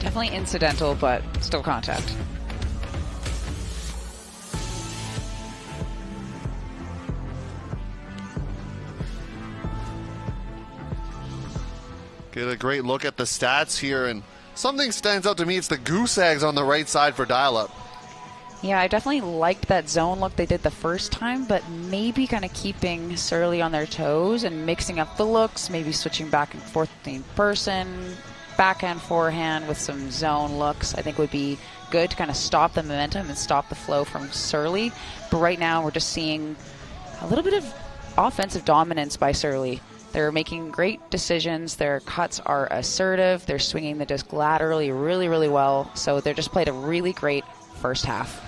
Definitely incidental, but still contact. Get a great look at the stats here, and something stands out to me. It's the goose eggs on the right side for Dial Up. Yeah, I definitely liked that zone look they did the first time, but maybe kind of keeping Surly on their toes and mixing up the looks, maybe switching back and forth in person. backhand, forehand with some zone looks, I think would be good to kind of stop the momentum and stop the flow from Surly. But right now we're just seeing a little bit of offensive dominance by Surly. They're making great decisions. Their cuts are assertive. They're swinging the disc laterally really, really well. So they just played a really great first half.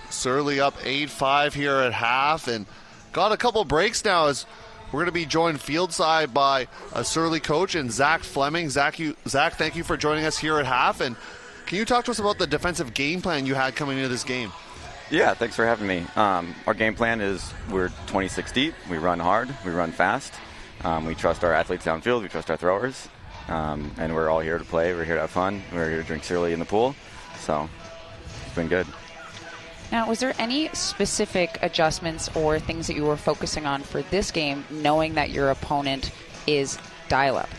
Surly up 8-5 here at half, and got a couple breaks now as we're going to be joined fieldside by a Surly coach and Zach Fleming. Zach, thank you for joining us here at half. And can you talk to us about the defensive game plan you had coming into this game? Yeah, thanks for having me. Our game plan is we're 26 deep. We run hard. We run fast. We trust our athletes downfield. We trust our throwers. And we're all here to play. We're here to have fun. We're here to drink Surly in the pool. So it's been good. Now, was there any specific adjustments or things that you were focusing on for this game, knowing that your opponent is dial-up?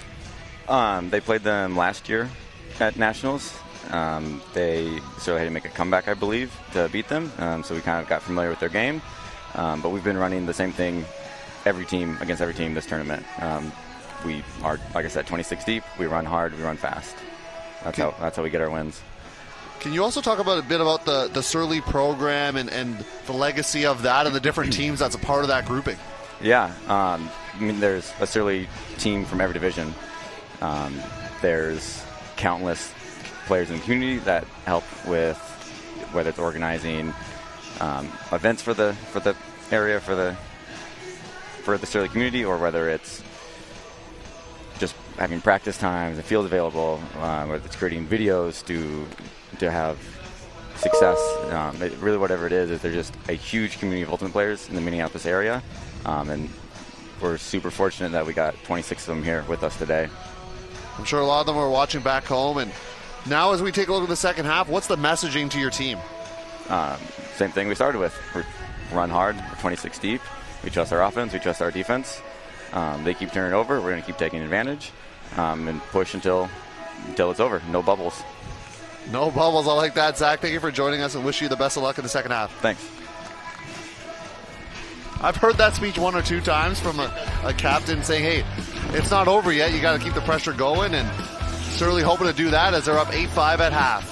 They played them last year at Nationals. They sort of had to make a comeback, I believe, to beat them. So we kind of got familiar with their game. But we've been running the same thing against every team this tournament. We are, like I said, 26 deep. We run hard. We run fast. That's how we get our wins. Can you also talk about a bit about the Surly program and the legacy of that and the different teams that's a part of that grouping? Yeah. I mean, there's a Surly team from every division. There's countless players in the community that help with whether it's organizing events for the area, for the Surly community, or whether it's just having practice times and fields available, whether it's creating videos to have success. Really, whatever it is there's just a huge community of Ultimate players in the Minneapolis area, and we're super fortunate that we got 26 of them here with us today. I'm sure a lot of them are watching back home. And now as we take a look at the second half, what's the messaging to your team? Same thing we started with. We run hard. We're 26 deep. We trust our offense. We trust our defense. They keep turning it over. We're going to keep taking advantage and push until it's over. No bubbles. No bubbles. I like that. Zach, thank you for joining us and wish you the best of luck in the second half. Thanks. I've heard that speech one or two times from a captain saying, hey, it's not over yet. You got to keep the pressure going, and Surly hoping to do that as they're up 8-5 at half.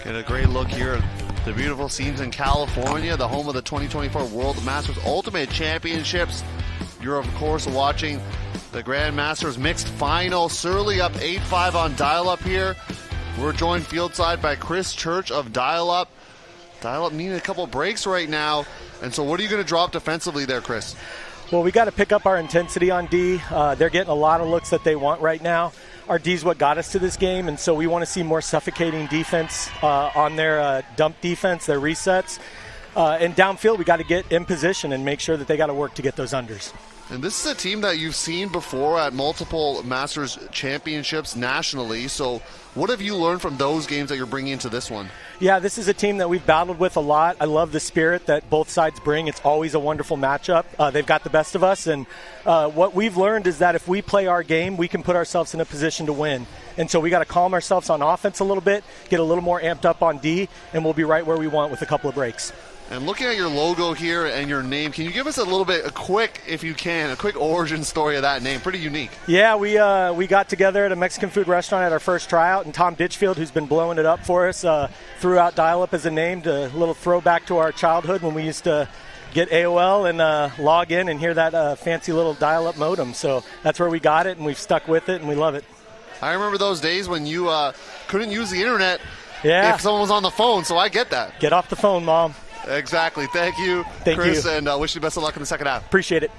Get a great look here at the beautiful scenes in California, the home of the 2024 World Masters Ultimate Championships. You're, of course, watching the Grand Masters Mixed Final. Surly up 8-5 on Dial-Up here. We're joined fieldside by Chris Church of Dial-Up. Dial-Up needing a couple breaks right now. And so what are you going to drop defensively there, Chris? Well, we got to pick up our intensity on D. They're getting a lot of looks that they want right now. Our D is what got us to this game, and so we want to see more suffocating defense on their dump defense, their resets. And downfield, we got to get in position and make sure that they got to work to get those unders. And this is a team that you've seen before at multiple Masters championships nationally. So what have you learned from those games that you're bringing into this one? Yeah, this is a team that we've battled with a lot. I love the spirit that both sides bring. It's always a wonderful matchup. They've got the best of us, and what we've learned is that if we play our game, we can put ourselves in a position to win. And so we got to calm ourselves on offense a little bit, get a little more amped up on D, and we'll be right where we want with a couple of breaks. And looking at your logo here and your name, can you give us a little bit, a quick origin story of that name? Pretty unique. Yeah, we got together at a Mexican food restaurant at our first tryout, and Tom Ditchfield, who's been blowing it up for us, threw out Dial-Up as a name, a little throwback to our childhood when we used to get AOL and log in and hear that fancy little dial-up modem. So that's where we got it, and we've stuck with it, and we love it. I remember those days when you couldn't use the internet if someone was on the phone, so I get that. Get off the phone, Mom. Exactly. Thank you, Chris, and wish you best of luck in the second half. Appreciate it.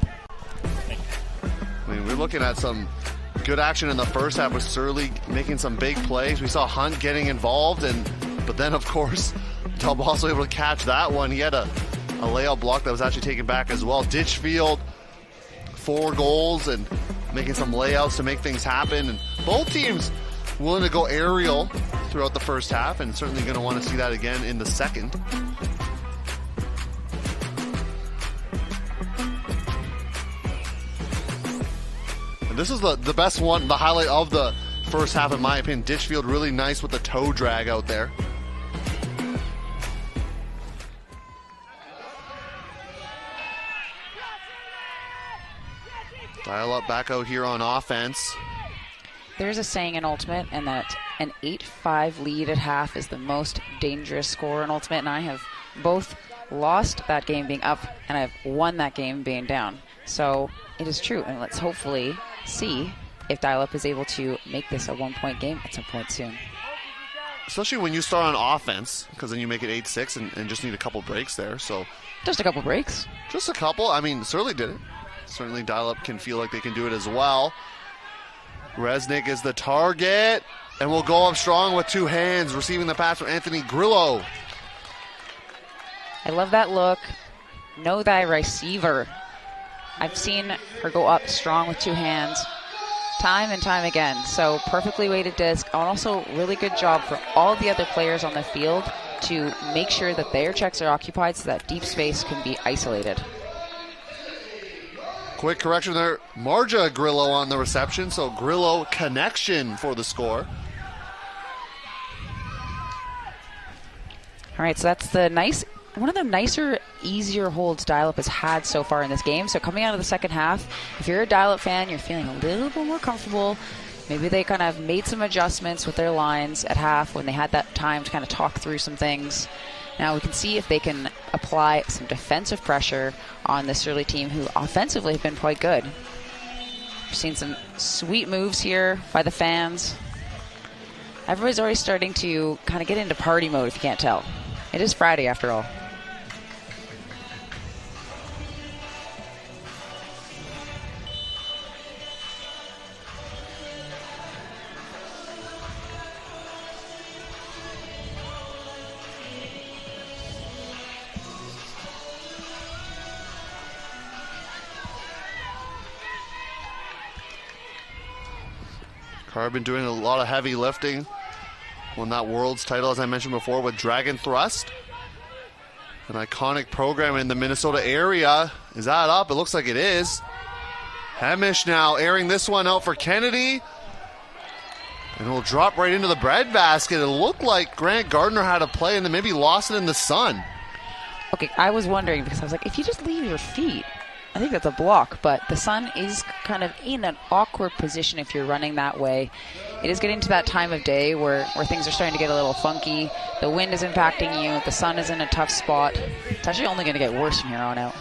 I mean, we're looking at some good action in the first half with Surly making some big plays. We saw Hunt getting involved, but then, of course, Dub also able to catch that one. He had a layout block that was actually taken back as well. Ditchfield, 4 goals and making some layouts to make things happen. And both teams willing to go aerial throughout the first half, and certainly going to want to see that again in the second. And this is the best one, the highlight of the first half, in my opinion. Ditchfield really nice with the toe drag out there. Dial up back out here on offense. There's a saying in Ultimate, and that an 8-5 lead at half is the most dangerous score in Ultimate, and I have both lost that game being up, and I've won that game being down. So it is true, and let's hopefully see if Dial-Up is able to make this a 1-point game at some point soon. Especially when you start on offense, because then you make it 8-6 and just need a couple breaks there. So just a couple breaks. Just a couple. I mean, Surly did it. Certainly Dial-Up can feel like they can do it as well. Resnick is the target, and will go up strong with 2 hands, receiving the pass from Anthony Grillo. I love that look. Know thy receiver. I've seen her go up strong with 2 hands time and time again. So perfectly weighted disc. And also really good job for all the other players on the field to make sure that their checks are occupied so that deep space can be isolated. Quick correction there. Marja Grillo on the reception, so Grillo connection for the score. All right, so that's one of the nicer, easier holds Dial-Up has had so far in this game. So coming out of the second half, if you're a Dial-Up fan, you're feeling a little bit more comfortable. Maybe they kind of made some adjustments with their lines at half when they had that time to kind of talk through some things. Now we can see if they can apply some defensive pressure on this Surly team, who offensively have been quite good. We've seen some sweet moves here by the fans. Everybody's already starting to kind of get into party mode, if you can't tell. It is Friday after all. Carbon doing a lot of heavy lifting. Won that world's title, as I mentioned before, with Dragon Thrust. An iconic program in the Minnesota area. Is that up? It looks like it is. Hemish now airing this one out for Kennedy. And it will drop right into the breadbasket. It looked like Grant Gardner had a play and then maybe lost it in the sun. Okay, I was wondering because I was like, if you just leave your feet, I think that's a block, but the sun is kind of in an awkward position if you're running that way. It is getting to that time of day where things are starting to get a little funky. The wind is impacting you. The sun is in a tough spot. It's actually only going to get worse from here on out.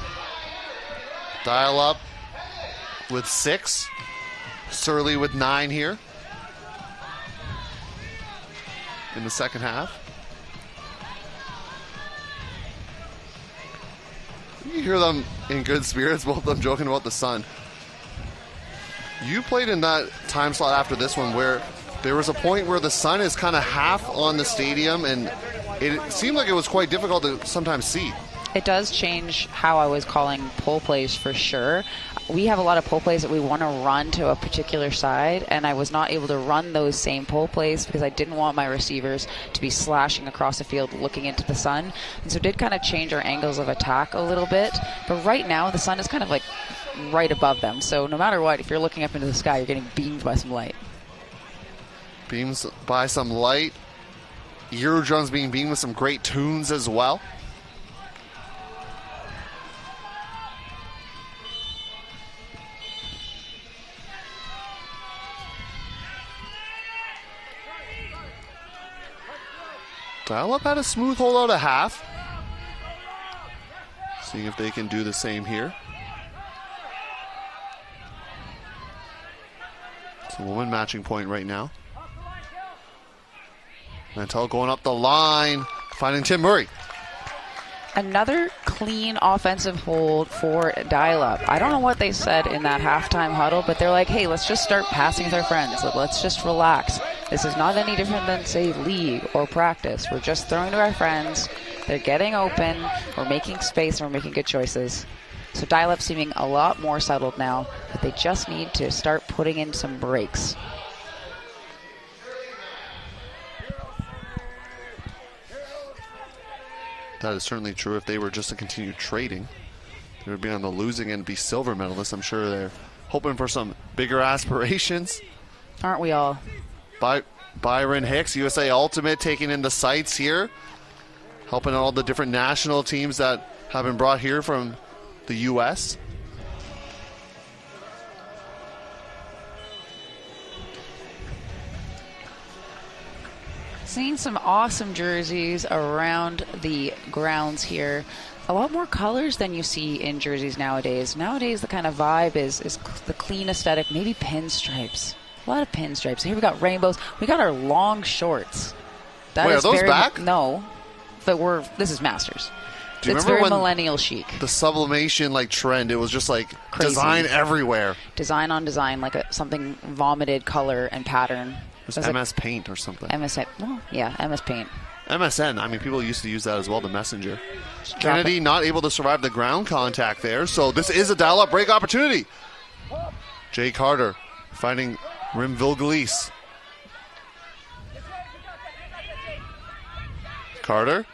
Dial up with 6. Surly with 9 here in the second half. You hear them in good spirits, both of them joking about the sun. You played in that time slot after this one where there was a point where the sun is kind of half on the stadium, and it seemed like it was quite difficult to sometimes see. It does change how I was calling pull plays for sure. We have a lot of pull plays that we want to run to a particular side, and I was not able to run those same pull plays because I didn't want my receivers to be slashing across the field looking into the sun. And so it did kind of change our angles of attack a little bit. But right now, the sun is kind of like right above them. So no matter what, if you're looking up into the sky, you're getting beamed by some light. Beams by some light. Eardrums being beamed with some great tunes as well. Dial-Up had a smooth hold out at half. Seeing if they can do the same here. It's a woman matching point right now. Mantel going up the line, finding Tim Murray. Another clean offensive hold for Dial-Up. I don't know what they said in that halftime huddle, but they're like, hey, let's just start passing with our friends. Let's just relax. This is not any different than, say, league or practice. We're just throwing to our friends. They're getting open. We're making space, and we're making good choices. So Dial-Up seeming a lot more settled now, but they just need to start putting in some breaks. That is certainly true. If they were just to continue trading, they would be on the losing end, be silver medalists. I'm sure they're hoping for some bigger aspirations. Aren't we all? Byron Hicks, USA Ultimate, taking in the sights here, helping all the different national teams that have been brought here from the U.S. Seeing some awesome jerseys around the grounds here. A lot more colors than you see in jerseys nowadays. Nowadays, the kind of vibe is the clean aesthetic, maybe pinstripes. A lot of pinstripes. Here we got rainbows. We got our long shorts. Wait, are those back? No, but this is Masters. Do you it's remember very when millennial chic. The sublimation trend, it was just Crazy. Design everywhere. Design on design, something vomited color and pattern. It was MS Paint or something. MS Paint. MSN. I mean, people used to use that as well, the messenger. Kennedy not able to survive the ground contact there, so this is a dial-up break opportunity. Jay Carter finding Rim Vilgalise. Carter.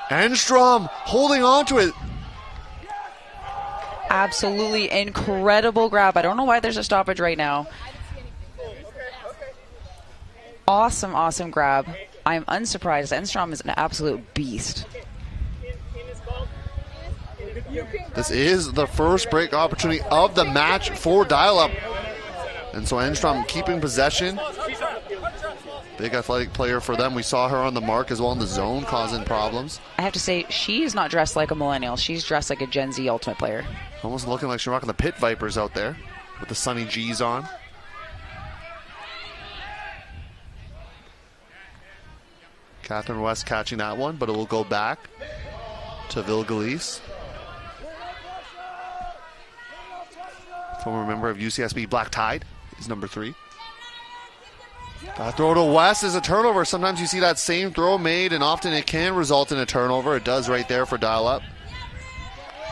Enstrom holding on to it. Absolutely incredible grab. I don't know why there's a stoppage right now. Awesome grab. I'm unsurprised. Enstrom is an absolute beast. This is the first break opportunity of the match for Dial-Up. And so Enstrom keeping possession. Big athletic player for them. We saw her on the mark as well in the zone, causing problems. I have to say, she's not dressed like a millennial. She's dressed like a Gen Z Ultimate player. Almost looking like she's rocking the Pit Vipers out there with the Sunny G's on. Catherine West catching that one, but it will go back to Vilgalise. Former member of UCSB Black Tide is number 3. Throw to West is a turnover. Sometimes you see that same throw made, and often it can result in a turnover. It does right there for Dial-Up.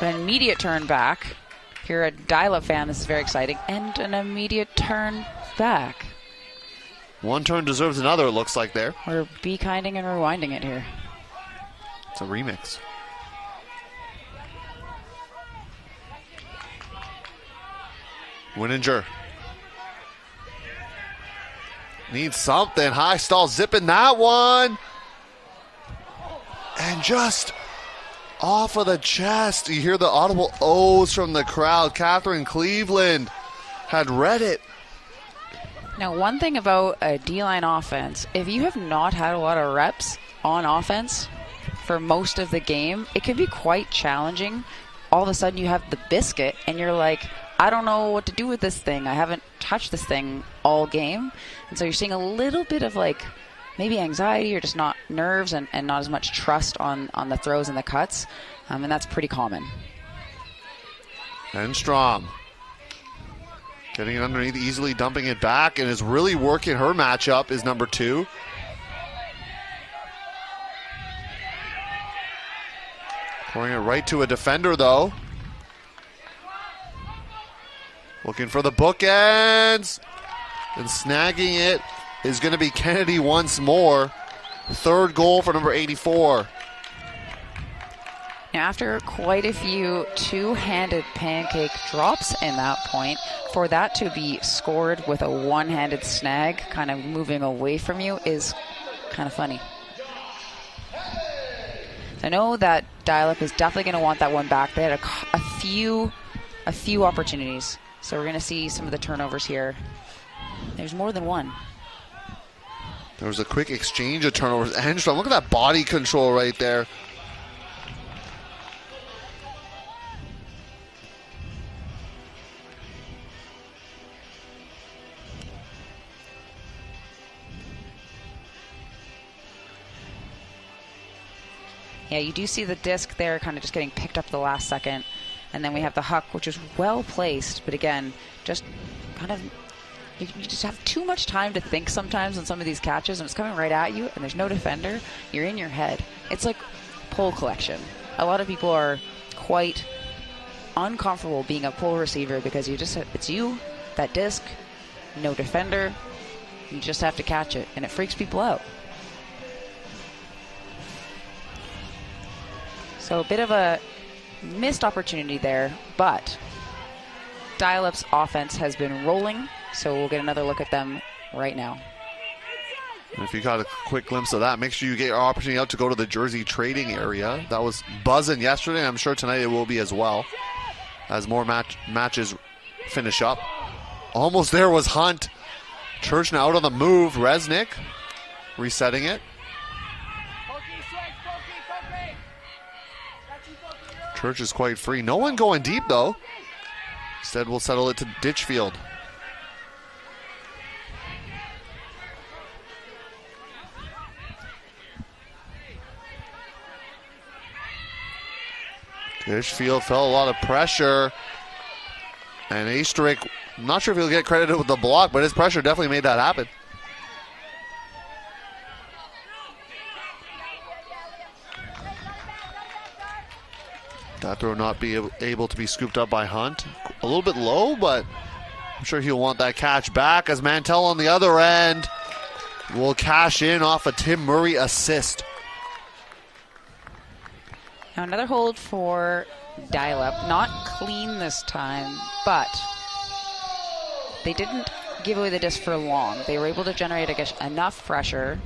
An immediate turn back. If you're a Dial-Up fan, this is very exciting. And an immediate turn back. One turn deserves another, it looks like there. We're be-kinding and rewinding it here. It's a remix. Wininger. Needs something. High stall zipping that one. And just off of the chest. You hear the audible O's from the crowd. Catherine Cleveland had read it. Now, one thing about a D-line offense, if you have not had a lot of reps on offense for most of the game, it can be quite challenging. All of a sudden you have the biscuit and you're like, I don't know what to do with this thing. I haven't touched this thing all game. And so you're seeing a little bit of maybe anxiety or just not nerves and not as much trust on the throws and the cuts. And that's pretty common. Enstrom getting it underneath, easily dumping it back, and is really working her matchup is number 2. Pouring it right to a defender, though. Looking for the bookends. And snagging it is going to be Kennedy once more. Third goal for number 84. After quite a few two-handed pancake drops in that point, for that to be scored with a one-handed snag, kind of moving away from you, is kind of funny. I know that Dial-Up is definitely going to want that one back. They had a few opportunities, so we're going to see some of the turnovers here. There's more than one. There was a quick exchange of turnovers. Enstrom, look at that body control right there. Yeah, you do see the disc there kind of just getting picked up at the last second. And then we have the huck, which is well placed. But again, just kind of, you just have too much time to think sometimes on some of these catches. And it's coming right at you, and there's no defender. You're in your head. It's like pole collection. A lot of people are quite uncomfortable being a pole receiver because it's you, that disc, no defender. You just have to catch it, and it freaks people out. So a bit of a missed opportunity there, but Dial-Up's offense has been rolling, so we'll get another look at them right now. And if you got a quick glimpse of that, make sure you get your opportunity out to go to the jersey trading area. That was buzzing yesterday. I'm sure tonight it will be as well as more matches finish up. Almost there was Hunt. Church now out on the move. Resnick resetting it. Church is quite free. No one going deep, though. Instead, we'll settle it to Ditchfield. Ditchfield felt a lot of pressure. And Astrick, I'm not sure if he'll get credited with the block, but his pressure definitely made that happen. That throw not be able to be scooped up by Hunt. A little bit low, but I'm sure he'll want that catch back as Mantell on the other end will cash in off a Tim Murray assist. Now another hold for Dial-Up. Not clean this time, but they didn't give away the disc for long. They were able to generate, I guess, enough pressure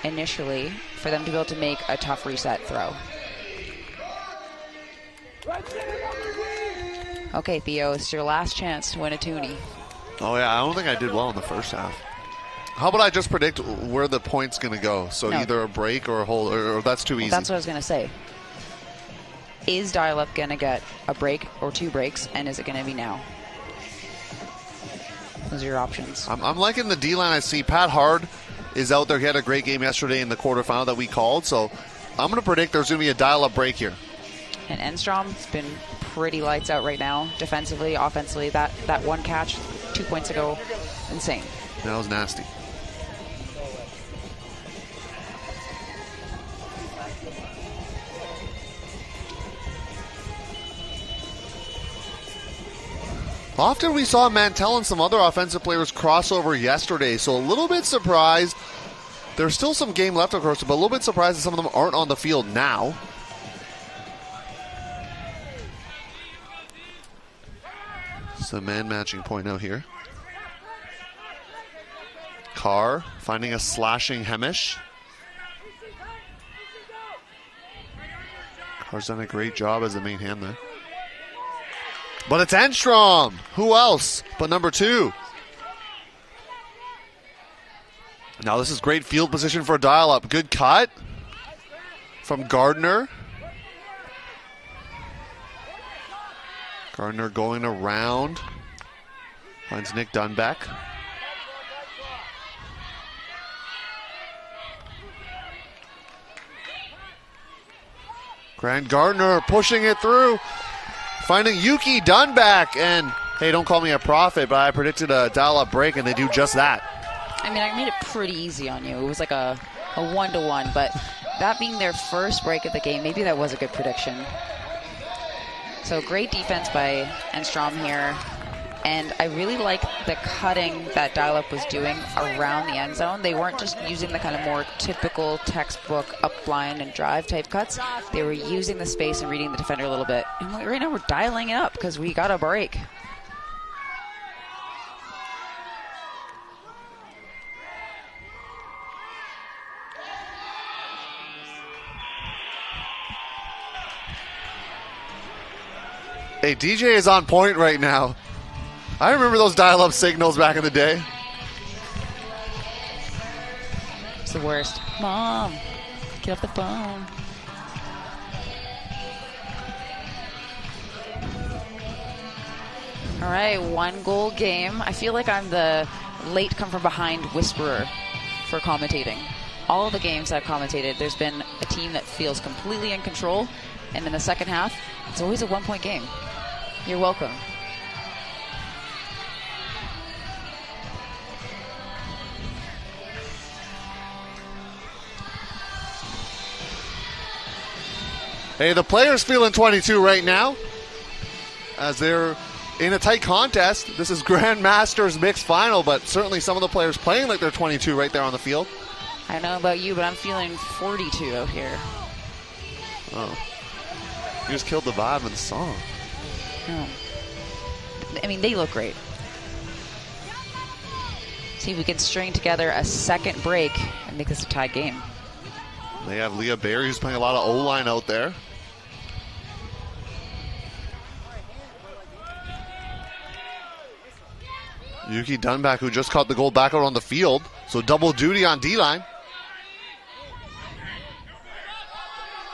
initially for them to be able to make a tough reset throw. Okay, Theo, it's your last chance to win a toonie. Oh, yeah, I don't think I did well in the first half. How about I just predict where the point's going to go? So no. Either a break or a hold, or that's too easy. That's what I was going to say. Is Dial-Up going to get a break or two breaks, and is it going to be now? Those are your options. I'm liking the D-line I see. Pat Hard is out there. He had a great game yesterday in the quarterfinal that we called, so I'm going to predict there's going to be a Dial-Up break here. And Enstrom's been pretty lights out right now, defensively, offensively. That one catch 2 points ago, insane. That was nasty. Often we saw Mantell and some other offensive players cross over yesterday, so a little bit surprised. There's still some game left, of course, but a little bit surprised that some of them aren't on the field now. It's a man matching point out here. Carr finding a slashing Hemish. Carr's done a great job as the main hand there. But it's Enstrom. Who else but number 2? Now this is great field position for a Dial-Up. Good cut from Gardner. Gardner going around. Finds Nick Dunbeck. Grant Gardner pushing it through. Finding Yuki Dunbeck. And, hey, don't call me a prophet, but I predicted a Dial-Up break, and they do just that. I mean, I made it pretty easy on you. It was like a 1-to-1, but that being their first break of the game, maybe that was a good prediction. So great defense by Enstrom here. And I really like the cutting that Dial-Up was doing around the end zone. They weren't just using the kind of more typical textbook up line and drive type cuts. They were using the space and reading the defender a little bit. And right now we're dialing it up because we got a break. Hey, DJ is on point right now. I remember those dial-up signals back in the day. It's the worst. Mom, get off the phone. All right, 1-goal game. I feel like I'm the late come from behind whisperer for commentating. All of the games I've commentated, there's been a team that feels completely in control, and in the second half, it's always a 1-point game. You're welcome. Hey, the players feeling 22 right now as they're in a tight contest. This is Grandmasters mixed final, but certainly some of the players playing like they're 22 right there on the field. I don't know about you, but I'm feeling 42 out here. Oh. You just killed the vibe of the song. Oh. I mean, they look great. See if we can string together a second break and make this a tied game. They have Leah Barry, who's playing a lot of O-line out there. Yuki Dunback, who just caught the goal back out on the field. So double duty on D-line.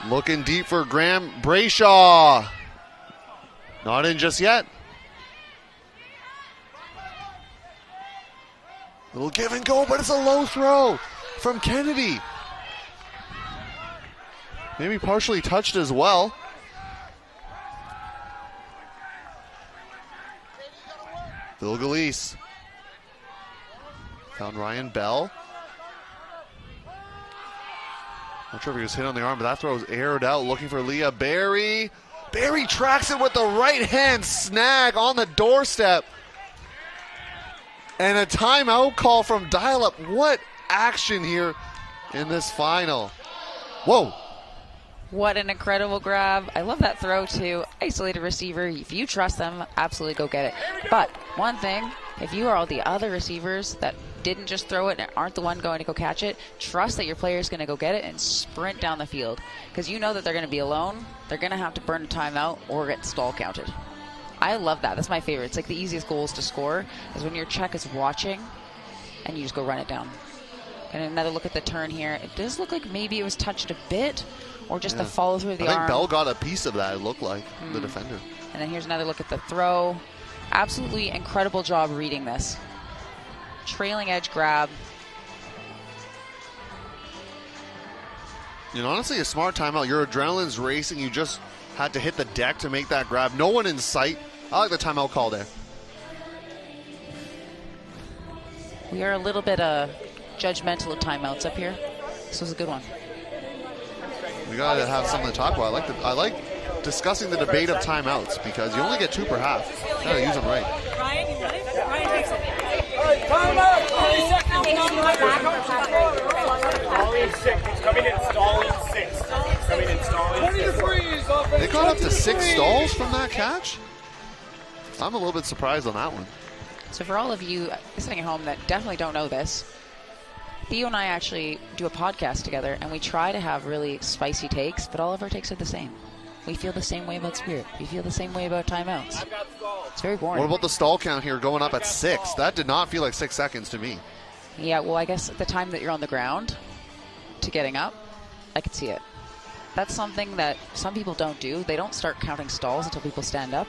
Looking deep for Graham Brayshaw. Not in just yet. Little give and go, but it's a low throw from Kennedy. Maybe partially touched as well. Vilgalese. Found Ryan Bell. Not sure if he was hit on the arm, but that throw was aired out, looking for Leah Barry. Barry tracks it with the right hand snag on the doorstep. And a timeout call from Dial-Up. What action here in this final. Whoa. What an incredible grab. I love that throw too. Isolated receiver. If you trust them, absolutely go get it. But one thing, if you are all the other receivers that didn't just throw it and aren't the one going to go catch it, trust that your player is going to go get it and sprint down the field. Because you know that they're going to be alone. They're going to have to burn a timeout or get stall counted. I love that. That's my favorite. It's like the easiest goals to score is when your check is watching and you just go run it down. And another look at the turn here. It does look like maybe it was touched a bit or just the follow through of the arm. I think Bell got a piece of that, it looked like, the defender. And then here's another look at the throw. Absolutely incredible job reading this. Trailing edge grab. You know, honestly, a smart timeout. Your adrenaline's racing. You just had to hit the deck to make that grab. No one in sight. I like the timeout call there. We are a little bit judgmental of timeouts up here. This was a good one. We got to have something to talk about. I like discussing the debate of timeouts because you only get 2 per half. You got to use them right. Ryan, you want it? Ryan takes it. Timeout! 30 seconds. Stalling 6. He's coming in stalling 6. Coming in stalling 20 to 3. They got up to 6 stalls from that catch? I'm a little bit surprised on that one. So for all of you sitting at home that definitely don't know this, Theo and I actually do a podcast together, and we try to have really spicy takes, but all of our takes are the same. We feel the same way about Spirit. We feel the same way about timeouts. It's very boring. What about the stall count here going up at 6? That did not feel like 6 seconds to me. Yeah, well, I guess at the time that you're on the ground to getting up, I could see it. That's something that some people don't do. They don't start counting stalls until people stand up.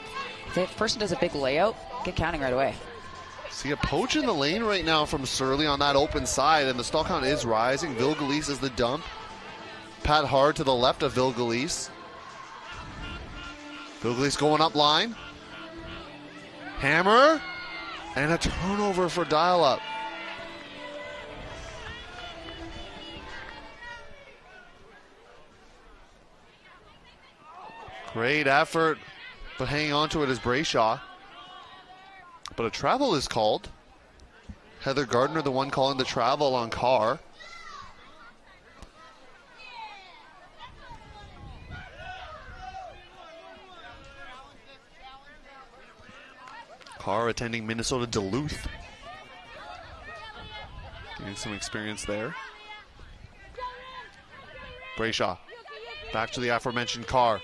If a person does a big layout, get counting right away. See a poach in the lane right now from Surly on that open side, and the stall count is rising. Vilgalese is the dump. Pat Hard to the left of Vilgalese. Vilgalese going up line. Hammer. And a turnover for Dial-Up. Great effort, but hanging on to it is Brayshaw. But a travel is called. Heather Gardner, the one calling the travel on Carr. Carr attending Minnesota Duluth. Getting some experience there. Brayshaw. Back to the aforementioned Carr.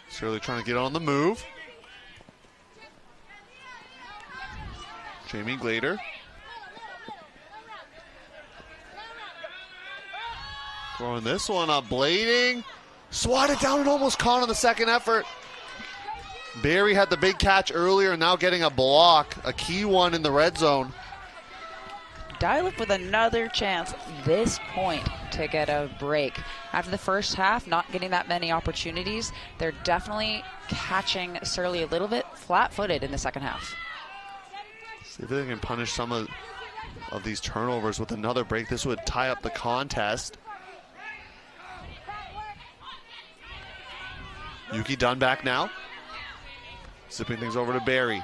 Surely trying to get on the move. Jamie Glader. Throwing this one up. Blading. Swatted down and almost caught on the second effort. Barry had the big catch earlier, now getting a block. A key one in the red zone. Dial up with another chance this point to get a break. After the first half, not getting that many opportunities, they're definitely catching Surly a little bit flat-footed in the second half. See if they can punish some of these turnovers with another break. This would tie up the contest. Yuki Dunn back now. Zipping things over to Barry.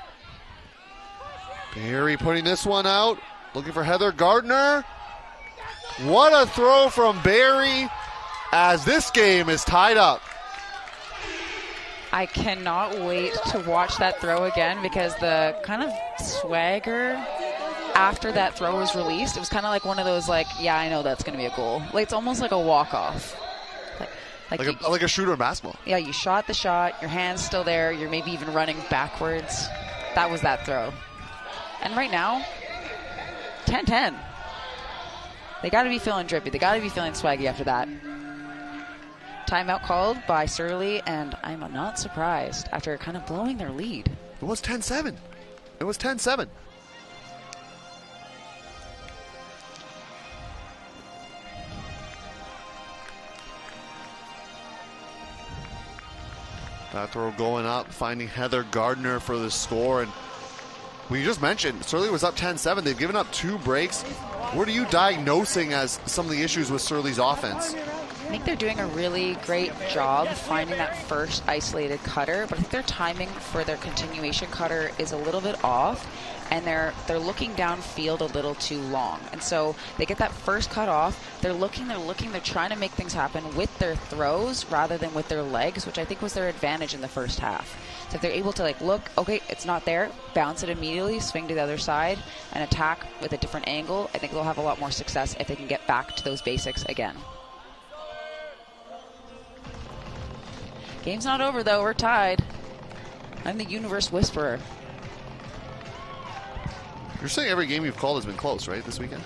Barry putting this one out. Looking for Heather Gardner. What a throw from Barry as this game is tied up. I cannot wait to watch that throw again because the kind of swagger after that throw was released, it was kind of like one of those like, yeah, I know that's going to be a goal. Like it's almost like a walk-off. Like a shooter in basketball. Yeah, you shot the shot, your hand's still there, you're maybe even running backwards. That was that throw. And right now, 10-10. They got to be feeling drippy. They got to be feeling swaggy after that. Timeout called by Surly, and I'm not surprised after kind of blowing their lead. It was 10-7. It was 10-7. That throw going up, finding Heather Gardner for the score. And we just mentioned, Surly was up 10-7. They've given up 2 breaks. What are you diagnosing as some of the issues with Surly's offense? I think they're doing a really great job finding that first isolated cutter, but I think their timing for their continuation cutter is a little bit off, and they're looking downfield a little too long. And so they get that first cut off, they're looking, they're trying to make things happen with their throws rather than with their legs, which I think was their advantage in the first half. So if they're able to like look, okay, it's not there, bounce it immediately, swing to the other side, and attack with a different angle, I think they'll have a lot more success if they can get back to those basics again. Game's not over, though. We're tied. I'm the Universe Whisperer. You're saying every game you've called has been close, right, this weekend?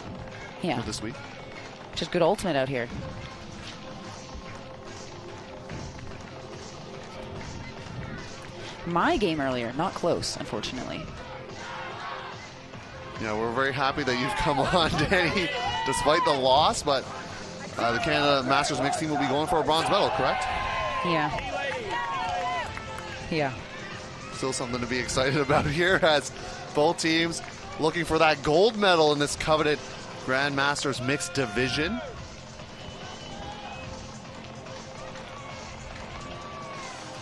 Yeah. Or this week? Just good ultimate out here. My game earlier, not close, unfortunately. Yeah, we're very happy that you've come on, Danny, despite the loss, but the Canada Masters Mixed team will be going for a bronze medal, correct? Yeah. Yeah. Still something to be excited about here as both teams looking for that gold medal in this coveted Grand Masters Mixed division.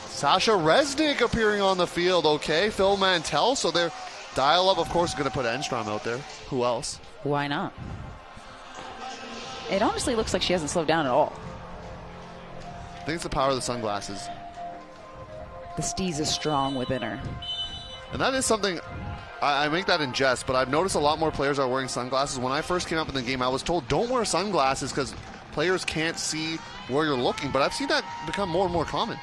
Sasha Resnick appearing on the field, okay. Phil Mantell, so their dial-up, of course, is going to put Enstrom out there. Who else? Why not? It honestly looks like she hasn't slowed down at all. I think it's the power of the sunglasses. The steez is strong within her. And that is something, I make that in jest, but I've noticed a lot more players are wearing sunglasses. When I first came up in the game, I was told don't wear sunglasses because players can't see where you're looking, but I've seen that become more and more common.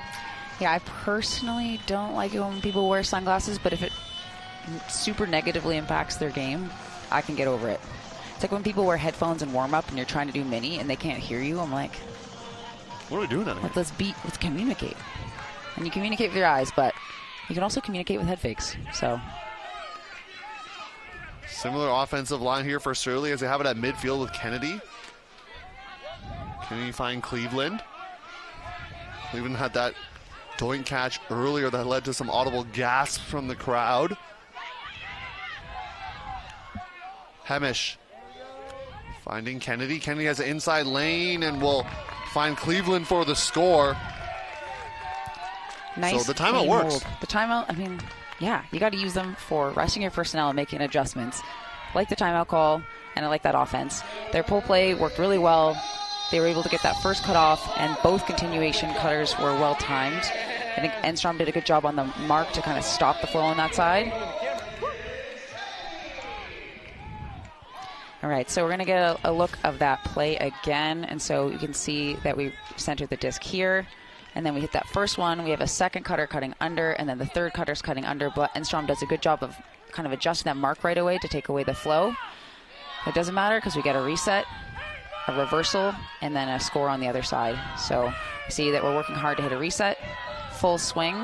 Yeah, I personally don't like it when people wear sunglasses, but if it super negatively impacts their game, I can get over it. It's like when people wear headphones and warm up and you're trying to do mini and they can't hear you, I'm like, what are we doing out here? Let's communicate. And you communicate with your eyes, but you can also communicate with head fakes. So similar offensive line here for Surly as they have it at midfield with Kennedy. Can you find Cleveland? Cleveland had that doink catch earlier that led to some audible gasps from the crowd. Hemish finding Kennedy. Kennedy has an inside lane and will find Cleveland for the score. Nice. So the timeout clean works. hold. The timeout, I mean, yeah, you got to use them for resting your personnel and making adjustments. I like the timeout call, and I like that offense. Their pull play worked really well. They were able to get that first cut off, and both continuation cutters were well timed. I think Enstrom did a good job on the mark to kind of stop the flow on that side. All right, so we're going to get a look of that play again. And so you can see that we centered the disc here. And then we hit that first one. We have a second cutter cutting under, and then the third cutter's cutting under. But Enstrom does a good job of kind of adjusting that mark right away to take away the flow. It doesn't matter because we get a reset, a reversal, and then a score on the other side. So see that we're working hard to hit a reset, full swing,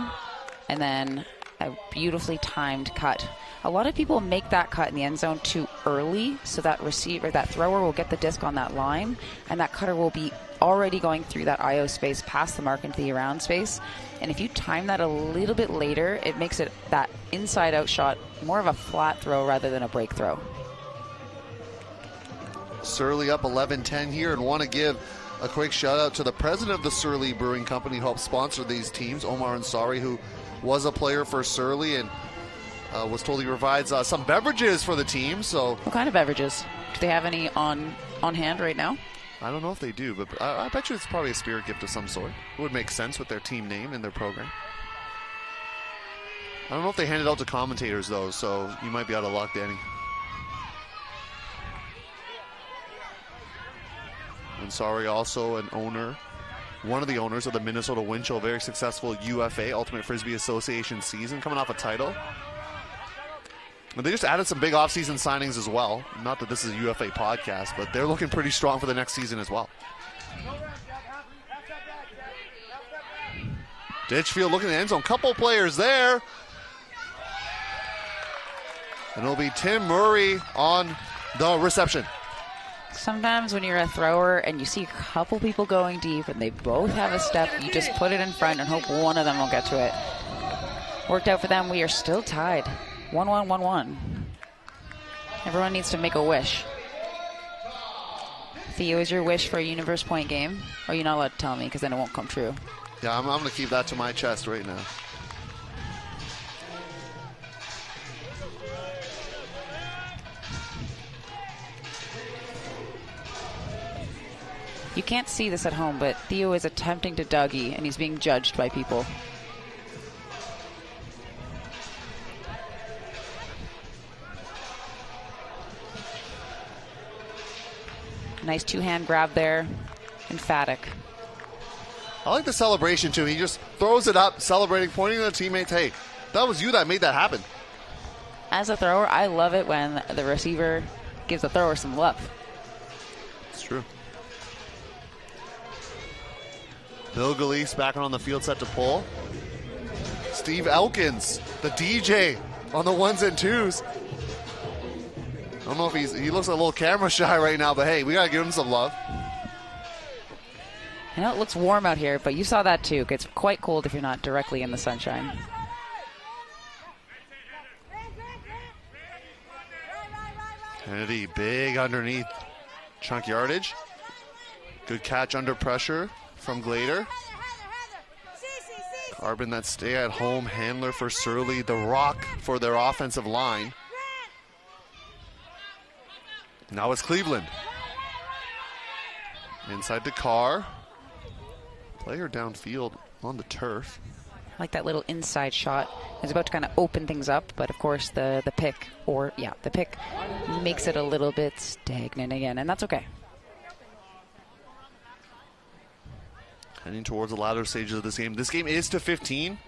and then a beautifully timed cut. A lot of people make that cut in the end zone too early, so that receiver, that thrower will get the disc on that line, and that cutter will be already going through that IO space past the mark into the around space. And if you time that a little bit later, it makes it that inside out shot more of a flat throw rather than a break throw. Surly up 11-10 here, and want to give a quick shout out to the president of the Surly Brewing Company who helped sponsor these teams, Omar Ansari, who was a player for Surly and was told he provides some beverages for the team. So what kind of beverages? Do they have any on hand right now? I don't know if they do, but I bet you it's probably a spirit gift of some sort. It would make sense with their team name and their program. I don't know if they hand it out to commentators, though, so you might be out of luck, Danny. Ansari also an owner, one of the owners of the Minnesota Wind Chill, very successful UFA, Ultimate Frisbee Association season, coming off a title. And they just added some big offseason signings as well. Not that this is a UFA podcast, but they're looking pretty strong for the next season as well. Ditchfield looking at the end zone. Couple players there. And it'll be Tim Murray on the reception. Sometimes when you're a thrower and you see a couple people going deep and they both have a step, you just put it in front and hope one of them will get to it. Worked out for them. We are still tied. 1-1, 1-1. Everyone needs to make a wish. Theo, is your wish for a universe point game? Or are you not allowed to tell me because then it won't come true? Yeah, I'm going to keep that to my chest right now. You can't see this at home, but Theo is attempting to Dougie, and he's being judged by people. Nice two-hand grab there. Emphatic. I like the celebration, too. He just throws it up, celebrating, pointing to the teammates. Hey, that was you that made that happen. As a thrower, I love it when the receiver gives the thrower some love. It's true. Bill Galise back on the field, set to pull. Steve Elkins, the DJ, on the ones and twos. I don't know if he looks a little camera shy right now, but hey, we got to give him some love. I know it looks warm out here, but you saw that too. It gets quite cold if you're not directly in the sunshine. Kennedy, big underneath chunk yardage. Good catch under pressure from Glader. Carbon, that stay-at-home handler for Surly, the rock for their offensive line. Now it's Cleveland. Inside the car. Player downfield on the turf. I like that little inside shot. It's about to kind of open things up, but of course the pick, the pick makes it a little bit stagnant again, and that's okay. Heading towards the latter stages of this game. This game is to 15.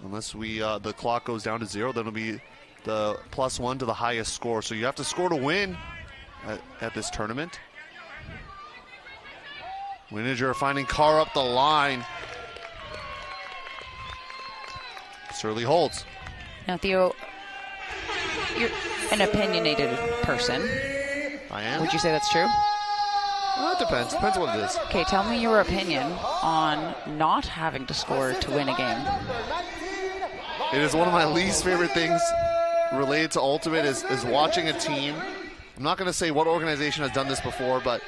Unless the clock goes down to 0, then it'll be the +1 to the highest score. So you have to score to win at this tournament. Winiger finding Carr up the line. Surly holds. Now, Theo, you're an opinionated person. I am. Would you say that's true? Well, it depends. Depends what it is. Okay, tell me your opinion on not having to score to win a game. It is one of my least favorite things related to Ultimate is watching a team. I'm not going to say what organization has done this before, but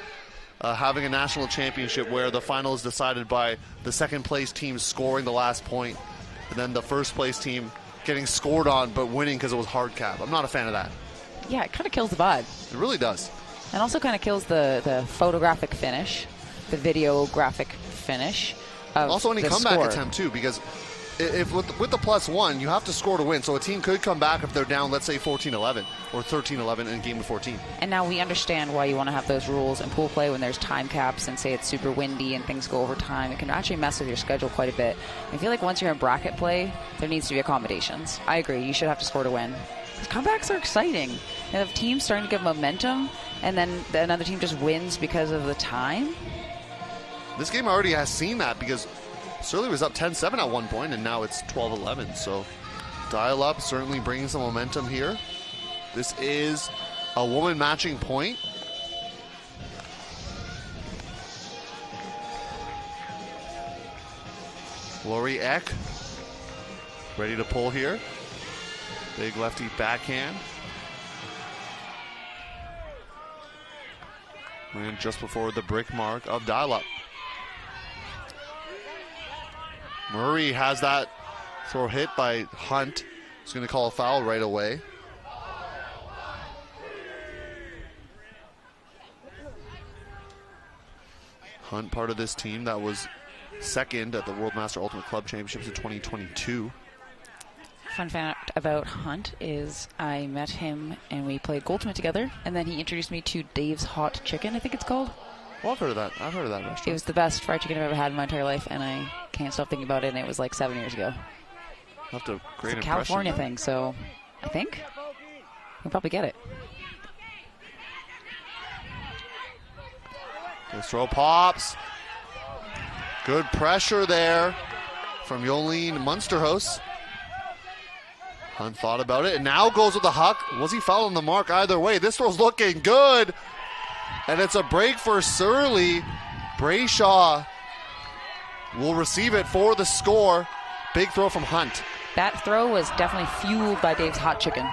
having a national championship where the final is decided by the second place team scoring the last point, and then the first place team getting scored on but winning because it was hard cap. I'm not a fan of that. Yeah, it kind of kills the vibe. It really does. And also kind of kills the photographic finish, the videographic finish. Of Also any the comeback score. attempt too, because if with the +1, you have to score to win. So a team could come back if they're down, let's say 14-11 or 13-11 in game of 14. And now we understand why you want to have those rules in pool play when there's time caps and say it's super windy and things go over time. It can actually mess with your schedule quite a bit. I feel like once you're in bracket play, there needs to be accommodations. I agree. You should have to score to win. These comebacks are exciting. You have teams starting to get momentum, and then another team just wins because of the time. This game already has seen that because Surly was up 10-7 at one point, and now it's 12-11. So dial up, certainly bringing some momentum here. This is a woman matching point. Lori Eck ready to pull here. Big lefty backhand. And just before the brick mark of dial up. Murray has that throw hit by Hunt. He's going to call a foul right away. Hunt, part of this team that was second at the World Master Ultimate Club Championships in 2022. Fun fact about Hunt is I met him and we played Goldtiment together, and then he introduced me to Dave's Hot Chicken, I think it's called. Well, I've heard of that. I've heard of that restaurant. It was the best fried chicken I've ever had in my entire life, and I can't stop thinking about it, and it was like 7 years ago. Left a great It's a impression. California thing, so I think we'll probably get it. This throw pops. Good pressure there from Jolene Munsterhuis. Hunt thought about it and now goes with the huck. Was he fouled on the mark either way? This throw's looking good. And it's a break for Surly. Brayshaw will receive it for the score. Big throw from Hunt. That throw was definitely fueled by Dave's Hot Chicken.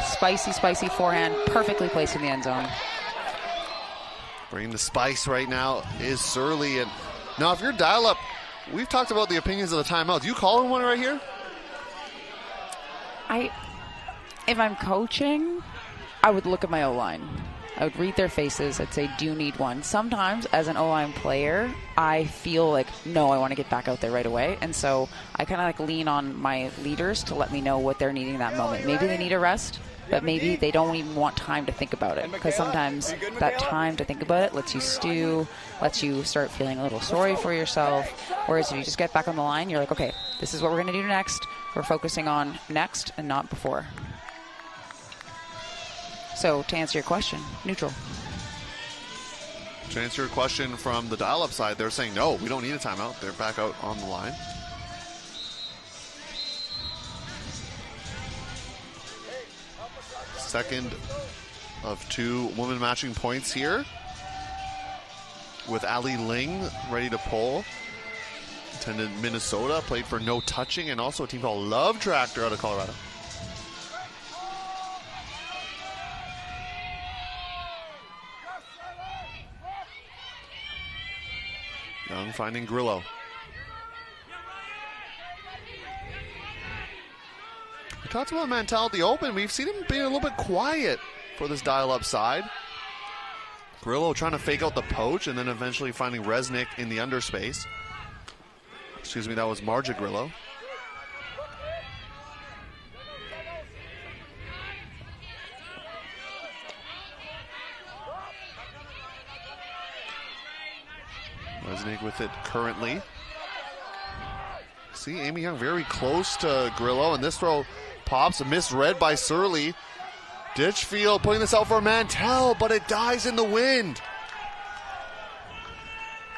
Spicy, spicy forehand, perfectly placed in the end zone. Bringing the spice right now is Surly. And now if you're dial up, we've talked about the opinions of the timeout. Do you call one right here? If I'm coaching, I would look at my O-line. I would read their faces. I'd say, do you need one? Sometimes, as an O-line player, I feel like, no, I want to get back out there right away. And so I kind of like lean on my leaders to let me know what they're needing that moment. Maybe they need a rest, but maybe they don't even want time to think about it. Because sometimes that time to think about it lets you stew, lets you start feeling a little sorry for yourself. Whereas if you just get back on the line, you're like, okay, this is what we're going to do next. We're focusing on next and not before. So, to answer your question, neutral. To answer your question from the dial-up side, they're saying, no, we don't need a timeout. They're back out on the line. Second of two women matching points here. With Ali Ling ready to pull. Attended Minnesota, played for No Touching, and also a team called Love Tractor out of Colorado. Young finding Grillo. We talked about Mantel at the Open. We've seen him being a little bit quiet for this dial-up side. Grillo trying to fake out the poach and then eventually finding Resnick in the underspace. Excuse me, that was Marja Grillo. Resnick with it currently. See, Amy Young very close to Grillo, and this throw pops, misread by Surly. Ditchfield putting this out for Mantel, but it dies in the wind.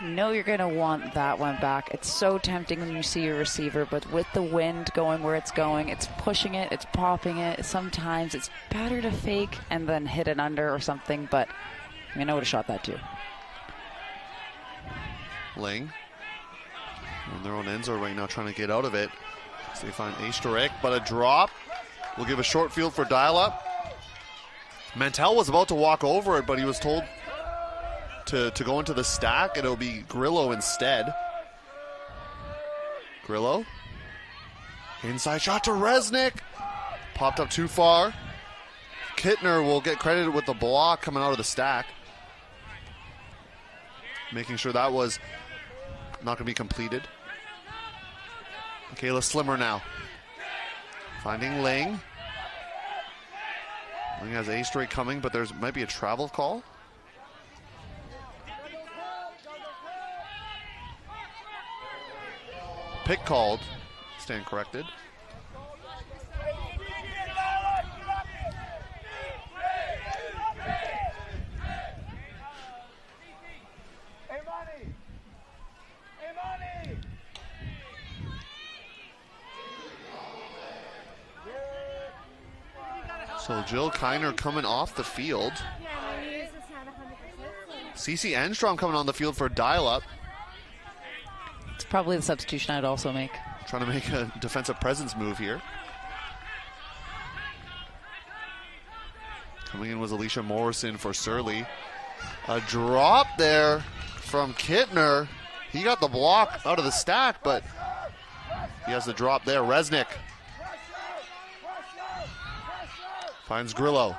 You know you're going to want that one back. It's so tempting when you see your receiver, but with the wind going where it's going, it's pushing it, it's popping it. Sometimes it's better to fake and then hit it under or something, but I would have shot that too. Ling on their own end zone right now trying to get out of it. So they find Ashtarek, but a drop will give a short field for dial-up. Mantell was about to walk over it, but he was told to go into the stack, and it'll be Grillo instead. Grillo. Inside shot to Resnick. Popped up too far. Kittner will get credited with the block coming out of the stack. Making sure that was not going to be completed. Michaela Slimmer now. Finding Ling. Ling has a straight coming, but there might be a travel call. Pick called. Stand corrected. So Jill Kiner coming off the field. Cece Enstrom coming on the field for dial-up. It's probably the substitution I'd also make. Trying to make a defensive presence move here. Coming in was Alicia Morrison for Surly. A drop there from Kittner. He got the block out of the stack, but he has the drop there. Resnick finds Grillo.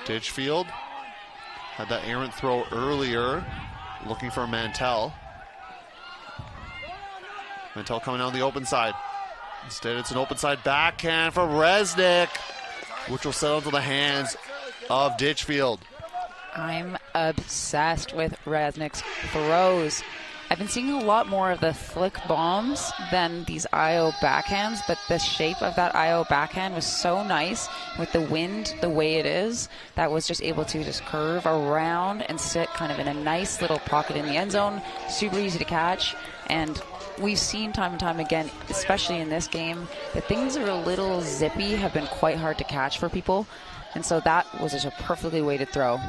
Ditchfield had that errant throw earlier, looking for Mantell. Mantell coming down the open side. Instead, it's an open side backhand for Resnick, which will settle into the hands of Ditchfield. I'm obsessed with Resnick's throws. I've been seeing a lot more of the flick bombs than these IO backhands, but the shape of that IO backhand was so nice with the wind the way it is. That was just able to just curve around and sit kind of in a nice little pocket in the end zone. Super easy to catch. And we've seen time and time again, especially in this game, that things that are a little zippy have been quite hard to catch for people. And so that was just a perfectly weighted throw.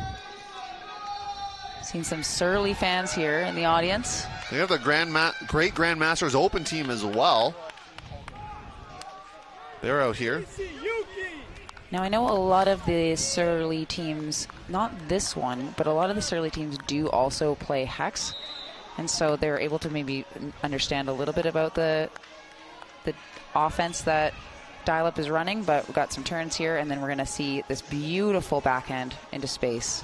Seen some Surly fans here in the audience. They have the great Grandmasters Open team as well. They're out here. Now, I know a lot of the Surly teams, not this one, but a lot of the Surly teams do also play Hex. And so they're able to maybe understand a little bit about the offense that Dial-Up is running. But we've got some turns here, and then we're going to see this beautiful backhand into space.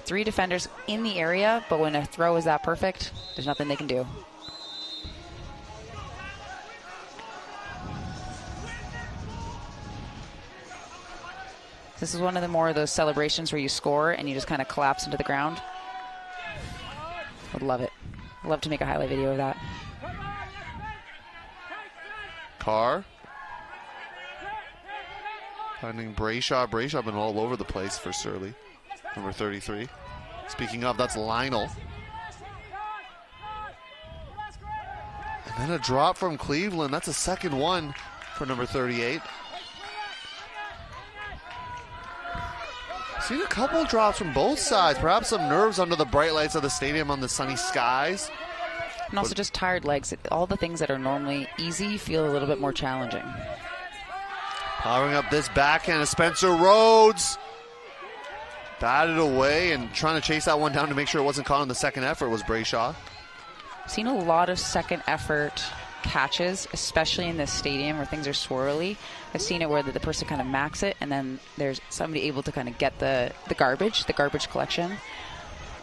3 defenders in the area, but when a throw is that perfect, there's nothing they can do. This is one of the more of those celebrations where you score and you just kind of collapse into the ground. Would love it. I'd love to make a highlight video of that. Carr. Finding Brayshaw. Brayshaw been all over the place for Surly. Number 33. Speaking of, that's Lionel. And then a drop from Cleveland. That's a second one for number 38. Seen a couple drops from both sides. Perhaps some nerves under the bright lights of the stadium on the sunny skies. And also just tired legs. All the things that are normally easy feel a little bit more challenging. Powering up this backhand of Spencer Rhodes. Batted away and trying to chase that one down to make sure it wasn't caught on the second effort was Brayshaw. Seen a lot of second effort catches, especially in this stadium where things are swirly. I've seen it where the person kind of max it and then there's somebody able to kind of get the garbage collection. It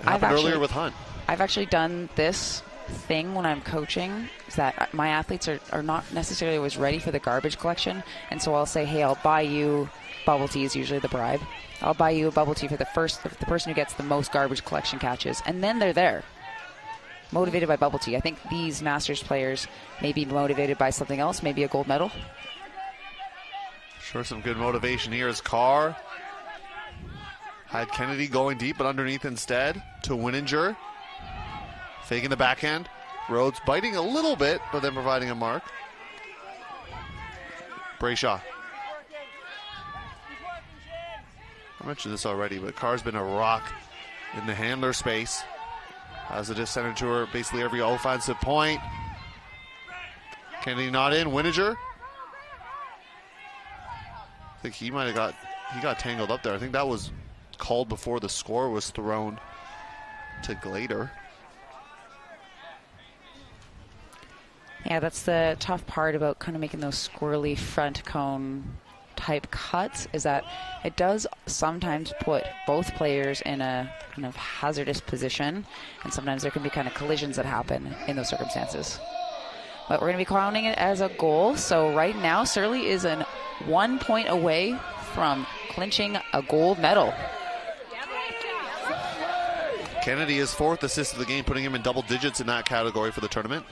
happened earlier with Hunt. I've actually done this thing when I'm coaching, is that my athletes are not necessarily always ready for the garbage collection, and so I'll say, hey, I'll buy you bubble tea is usually the bribe. I'll buy you a bubble tea for the person who gets the most garbage collection catches, and then they're there, motivated by bubble tea. I think these Masters players may be motivated by something else, maybe a gold medal. Sure, some good motivation here as Carr had Kennedy going deep, but underneath instead to Wininger. Faking the backhand. Rhodes biting a little bit, but then providing a mark. Brayshaw. I mentioned this already, but Carr's been a rock in the handler space. Has it just sent it to her basically every offensive point. Kennedy not in. Winiger. I think he might have got tangled up there. I think that was called before the score was thrown to Glader. Yeah, that's the tough part about kind of making those squirrely front cone type cuts, is that it does sometimes put both players in a kind of hazardous position, and sometimes there can be kind of collisions that happen in those circumstances. But we're going to be counting it as a goal. So right now, Surly is 1 point away from clinching a gold medal. Kennedy is 4th assist of the game, putting him in double digits in that category for the tournament.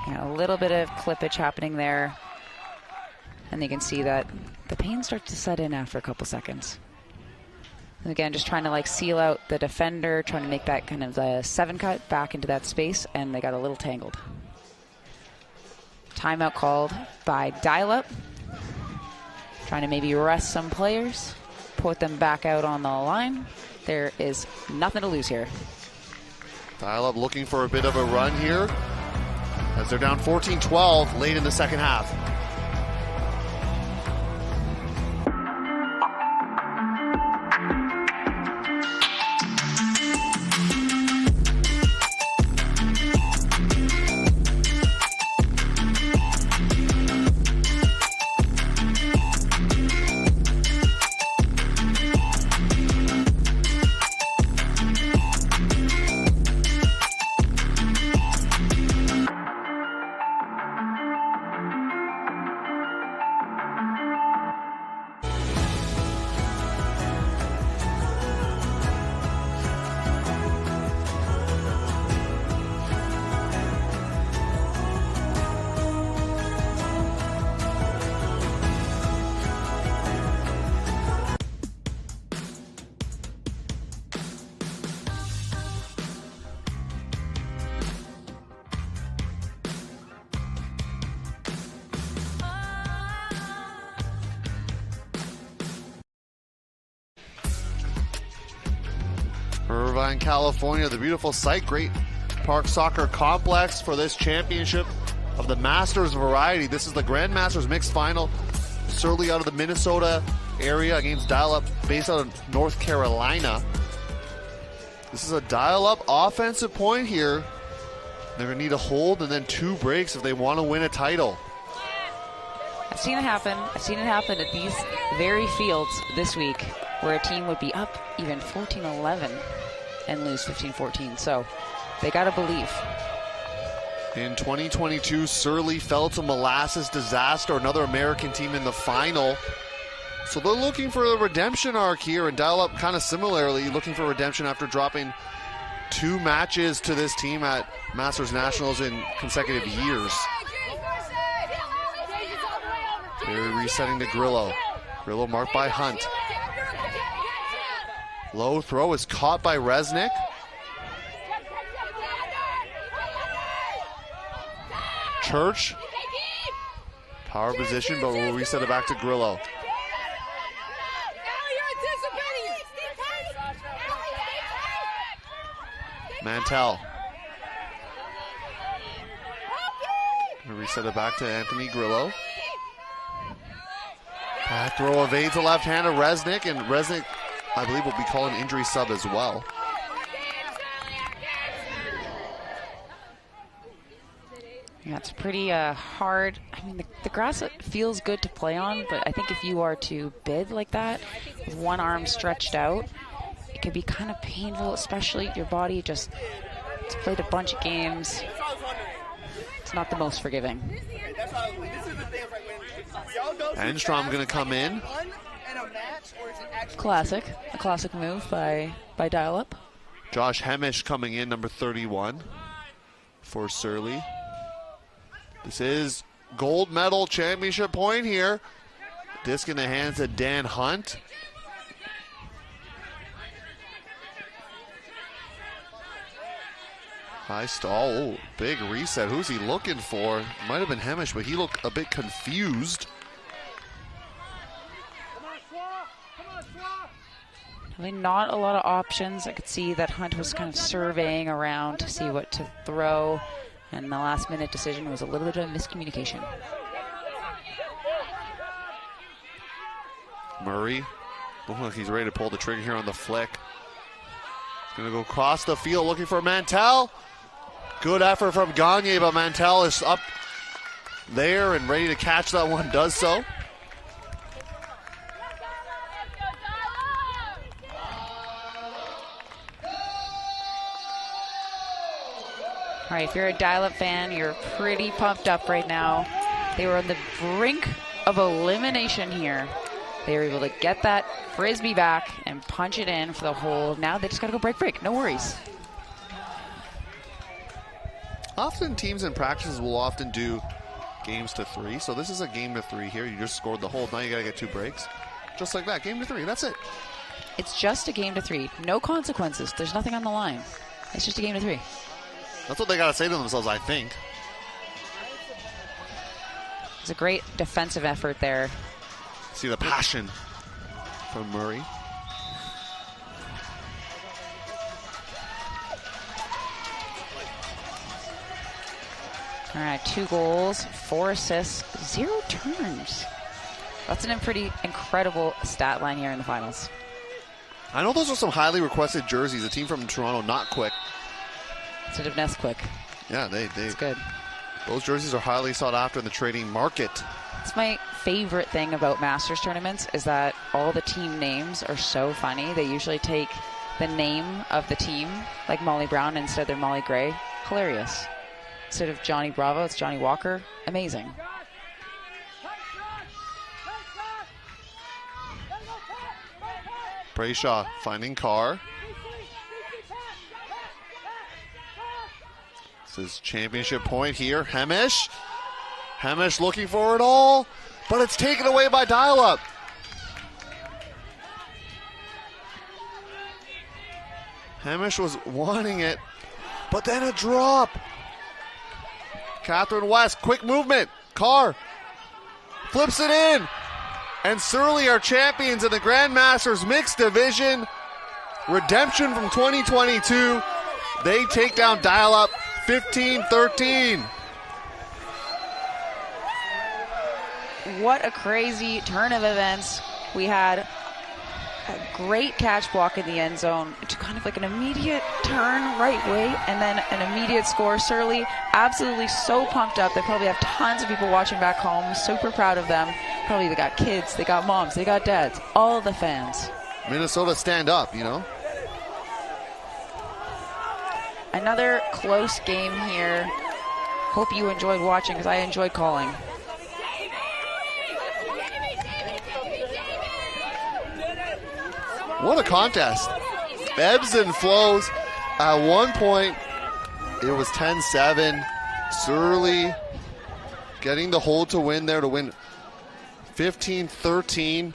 Yeah, a little bit of clippage happening there. And you can see that the pain starts to set in after a couple seconds. And again, just trying to like seal out the defender, trying to make that kind of a 7 cut back into that space, and they got a little tangled. Timeout called by Dial-Up. Trying to maybe rest some players, put them back out on the line. There is nothing to lose here. Dial-Up looking for a bit of a run here, as they're down 14-12 late in the second half. Irvine, California, the beautiful site, Great Park Soccer Complex for this championship of the Masters variety. This is the Grandmasters mixed final. Surly out of the Minnesota area against Dial-Up based out of North Carolina. This is a Dial-Up offensive point here. They're going to need a hold and then 2 breaks if they want to win a title. I've seen it happen. I've seen it happen at these very fields this week, where a team would be up even 14-11 and lose 15-14. So they got to believe. In 2022, Surly fell to Molasses Disaster, another American team in the final. So they're looking for a redemption arc here, and Dial-Up kind of similarly looking for redemption after dropping 2 matches to this team at Masters Nationals in consecutive years. They're resetting to Grillo. Grillo marked by Hunt. Low throw is caught by Resnick. Church. Power position, but we'll reset it back to Grillo. Mantell. We'll reset it back to Anthony Grillo. Back throw evades the left hand of Resnick, and Resnick, I believe, will be calling injury sub as well. Yeah, it's pretty hard. I mean, the grass feels good to play on, but I think if you are to bid like that, with one arm stretched out, it can be kind of painful, especially your body it's played a bunch of games. It's not the most forgiving. Enstrom going to come in. A classic move by Dial-Up. Josh Hemish coming in, number 31 for Surly. This is gold medal championship point here. Disc in the hands of Dan Hunt. High stall. Oh, big reset. Who's he looking for? Might have been Hemish, but he looked a bit confused. Really not a lot of options. I could see that Hunt was kind of surveying around to see what to throw, and the last-minute decision was a little bit of miscommunication. Murray, looking like he's ready to pull the trigger here on the flick. He's going to go across the field looking for Mantell. Good effort from Gagne, but Mantell is up there and ready to catch that one, does so. All right, if you're a dial-up fan, you're pretty pumped up right now. They were on the brink of elimination here. They were able to get that Frisbee back and punch it in for the hold. Now they just got to go break. No worries. Often teams in practices will often do games to 3. So this is a game to 3 here. You just scored the hold. Now you got to get 2 breaks. Just like that, game to 3. That's it. It's just a game to 3. No consequences. There's nothing on the line. It's just a game to 3. That's what they got to say to themselves, I think. It's a great defensive effort there. See the passion from Murray. All right, 2 goals, 4 assists, 0 turns. That's a pretty incredible stat line here in the finals. I know those are some highly requested jerseys. A team from Toronto, not quick. Instead of Nesquik. Yeah, It's good. Those jerseys are highly sought after in the trading market. It's my favorite thing about Masters tournaments is that all the team names are so funny. They usually take the name of the team, like Molly Brown, instead they're Molly Gray. Hilarious. Instead of Johnny Bravo, it's Johnny Walker. Amazing. Brayshaw finding Carr. This is championship point here. Hemish looking for it all, but it's taken away by Dial-Up. Hemish was wanting it, but then a drop. Catherine West, quick movement. Carr flips it in. And Surly are champions in the Grandmasters Mixed Division. Redemption from 2022. They take down Dial-Up 15-13. What a crazy turn of events. We had a great catch block in the end zone to kind of like an immediate turn right way and then an immediate score. Surly absolutely so pumped up. They probably have tons of people watching back home. Super proud of them. Probably they got kids, they got moms, they got dads, all the fans. Minnesota stand up, you know. Another close game here. Hope you enjoyed watching because I enjoyed calling. What a contest. Ebbs and flows. At one point, it was 10-7. Surly getting the hold to win there to win 15-13.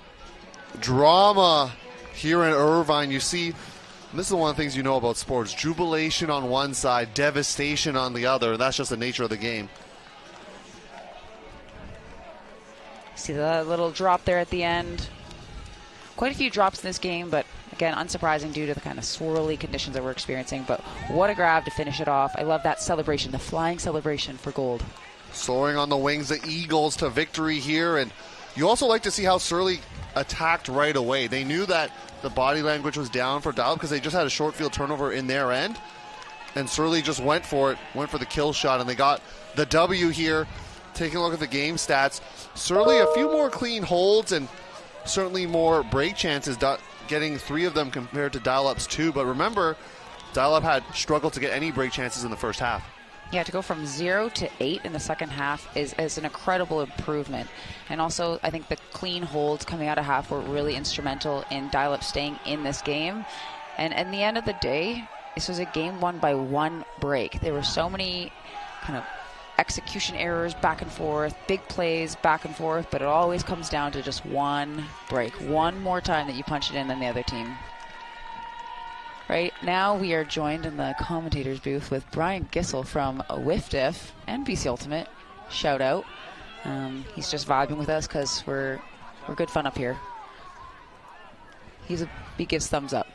Drama here in Irvine. You see, this is one of the things you know about sports. Jubilation on one side, devastation on the other. That's just the nature of the game. See the little drop there at the end. Quite a few drops in this game, but again, unsurprising due to the kind of swirly conditions that we're experiencing. But what a grab to finish it off. I love that celebration, the flying celebration for gold. Soaring on the wings, the Eagles to victory here. And you also like to see how Surly attacked right away. They knew that the body language was down for Dial because they just had a short field turnover in their end. And Surly just went for it, went for the kill shot, and they got the W here. Taking a look at the game stats, Surly a few more clean holds and certainly more break chances, getting 3 of them compared to Dial-Up's 2. But remember, Dial-Up had struggled to get any break chances in the first half. Yeah, to go from 0 to 8 in the second half is an incredible improvement. And also, I think the clean holds coming out of half were really instrumental in Dial-Up staying in this game. And at the end of the day, this was a game won by 1 break. There were so many kind of execution errors back and forth, big plays back and forth, but it always comes down to just 1 break. One more time that you punch it in than the other team. Right now we are joined in the commentators booth with Brian Gissel from WFDF and BC Ultimate. Shout out. He's just vibing with us because we're good fun up here. he gives thumbs up.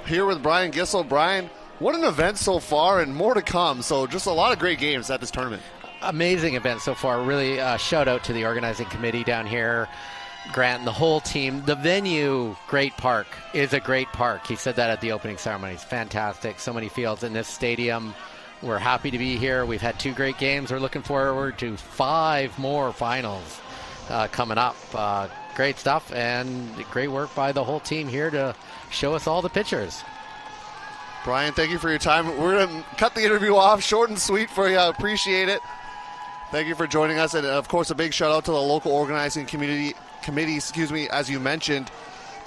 Here with Brian Gissel. Brian, what an event so far and more to come. So just a lot of great games at this tournament. Amazing event so far. Really shout out to the organizing committee down here, Grant and the whole team. The venue, Great Park, is a great park. He said that at the opening ceremony. It's fantastic. So many fields in this stadium. We're happy to be here. We've had 2 great games. We're looking forward to 5 more finals coming up. Great stuff and great work by the whole team here to show us all the pictures. Brian, thank you for your time. We're going to cut the interview off short and sweet for you. I appreciate it. Thank you for joining us. And, of course, a big shout-out to the local organizing committee, as you mentioned,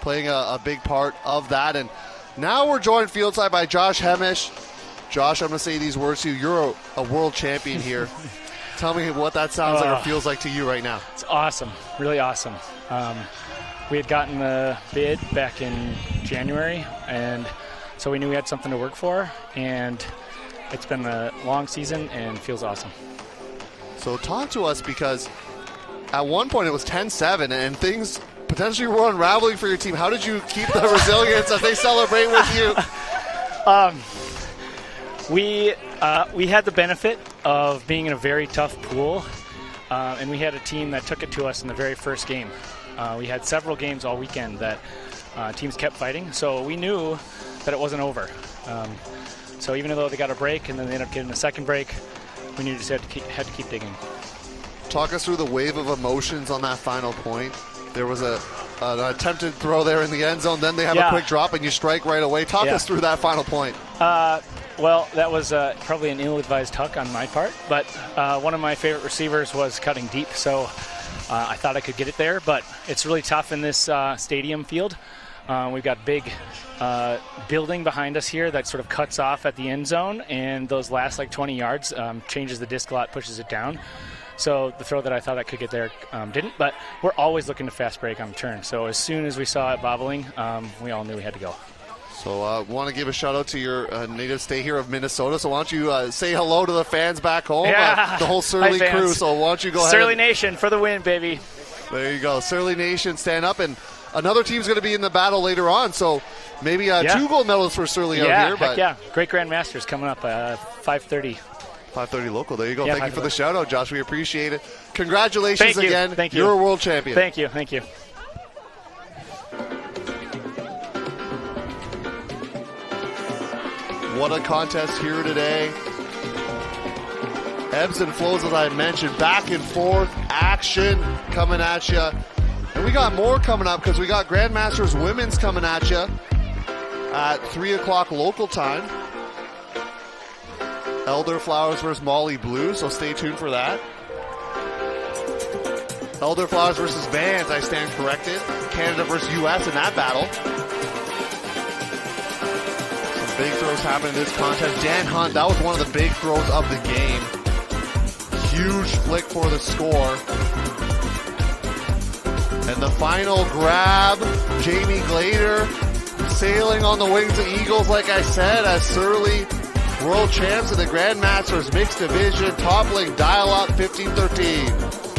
playing a big part of that. And now we're joined fieldside by Josh Hemish. Josh, I'm going to say these words to you. You're a world champion here. Tell me what that sounds like or feels like to you right now. It's awesome. Really awesome. We had gotten the bid back in January, and so we knew we had something to work for, and it's been a long season and feels awesome. So talk to us, because at one point it was 10-7 and things potentially were unraveling for your team. How did you keep the resilience as they celebrate with you? We had the benefit of being in a very tough pool, and we had a team that took it to us in the very first game. We had several games all weekend that teams kept fighting, so we knew that it wasn't over. So even though they got a break and then they ended up getting a second break, we knew just had to keep digging. Talk us through the wave of emotions on that final point. There was an attempted throw there in the end zone, then they have a quick drop and you strike right away. Talk us through that final point. Well, that was probably an ill-advised huck on my part, but one of my favorite receivers was cutting deep, so I thought I could get it there, but it's really tough in this stadium field. We've got big building behind us here that sort of cuts off at the end zone, and those last like 20 yards changes the disc a lot, pushes it down. So the throw that I thought I could get there didn't, but we're always looking to fast break on the turn. So as soon as we saw it bobbling, we all knew we had to go. So I want to give a shout out to your native state here of Minnesota. So why don't you say hello to the fans back home, the whole Surly crew. So why don't you go ahead. Surly Nation for the win, baby. There you go. Surly Nation, stand up. And another team's going to be in the battle later on. So maybe 2 gold medals for Surly out here. But yeah, Great Grand Masters coming up 5:30. 5:30 local. There you go. Yeah, thank you for the shout out, Josh. We appreciate it. Congratulations again. Thank you. You're a world champion. Thank you. Thank you. What a contest here today. Ebbs and flows, as I mentioned, back and forth, action coming at you. And we got more coming up because we got Grandmasters Women's coming at you at 3 o'clock local time. Elderflowers versus Molly Blue, so stay tuned for that. Elderflowers versus Vans, I stand corrected. Canada versus U.S. in that battle. Big throws happen in this contest. Dan Hunt, that was one of the big throws of the game. Huge flick for the score. And the final grab, Jamie Glader sailing on the wings of Eagles, like I said, as Surly world champs in the Grandmasters mixed division, toppling Dial-Up 15-13.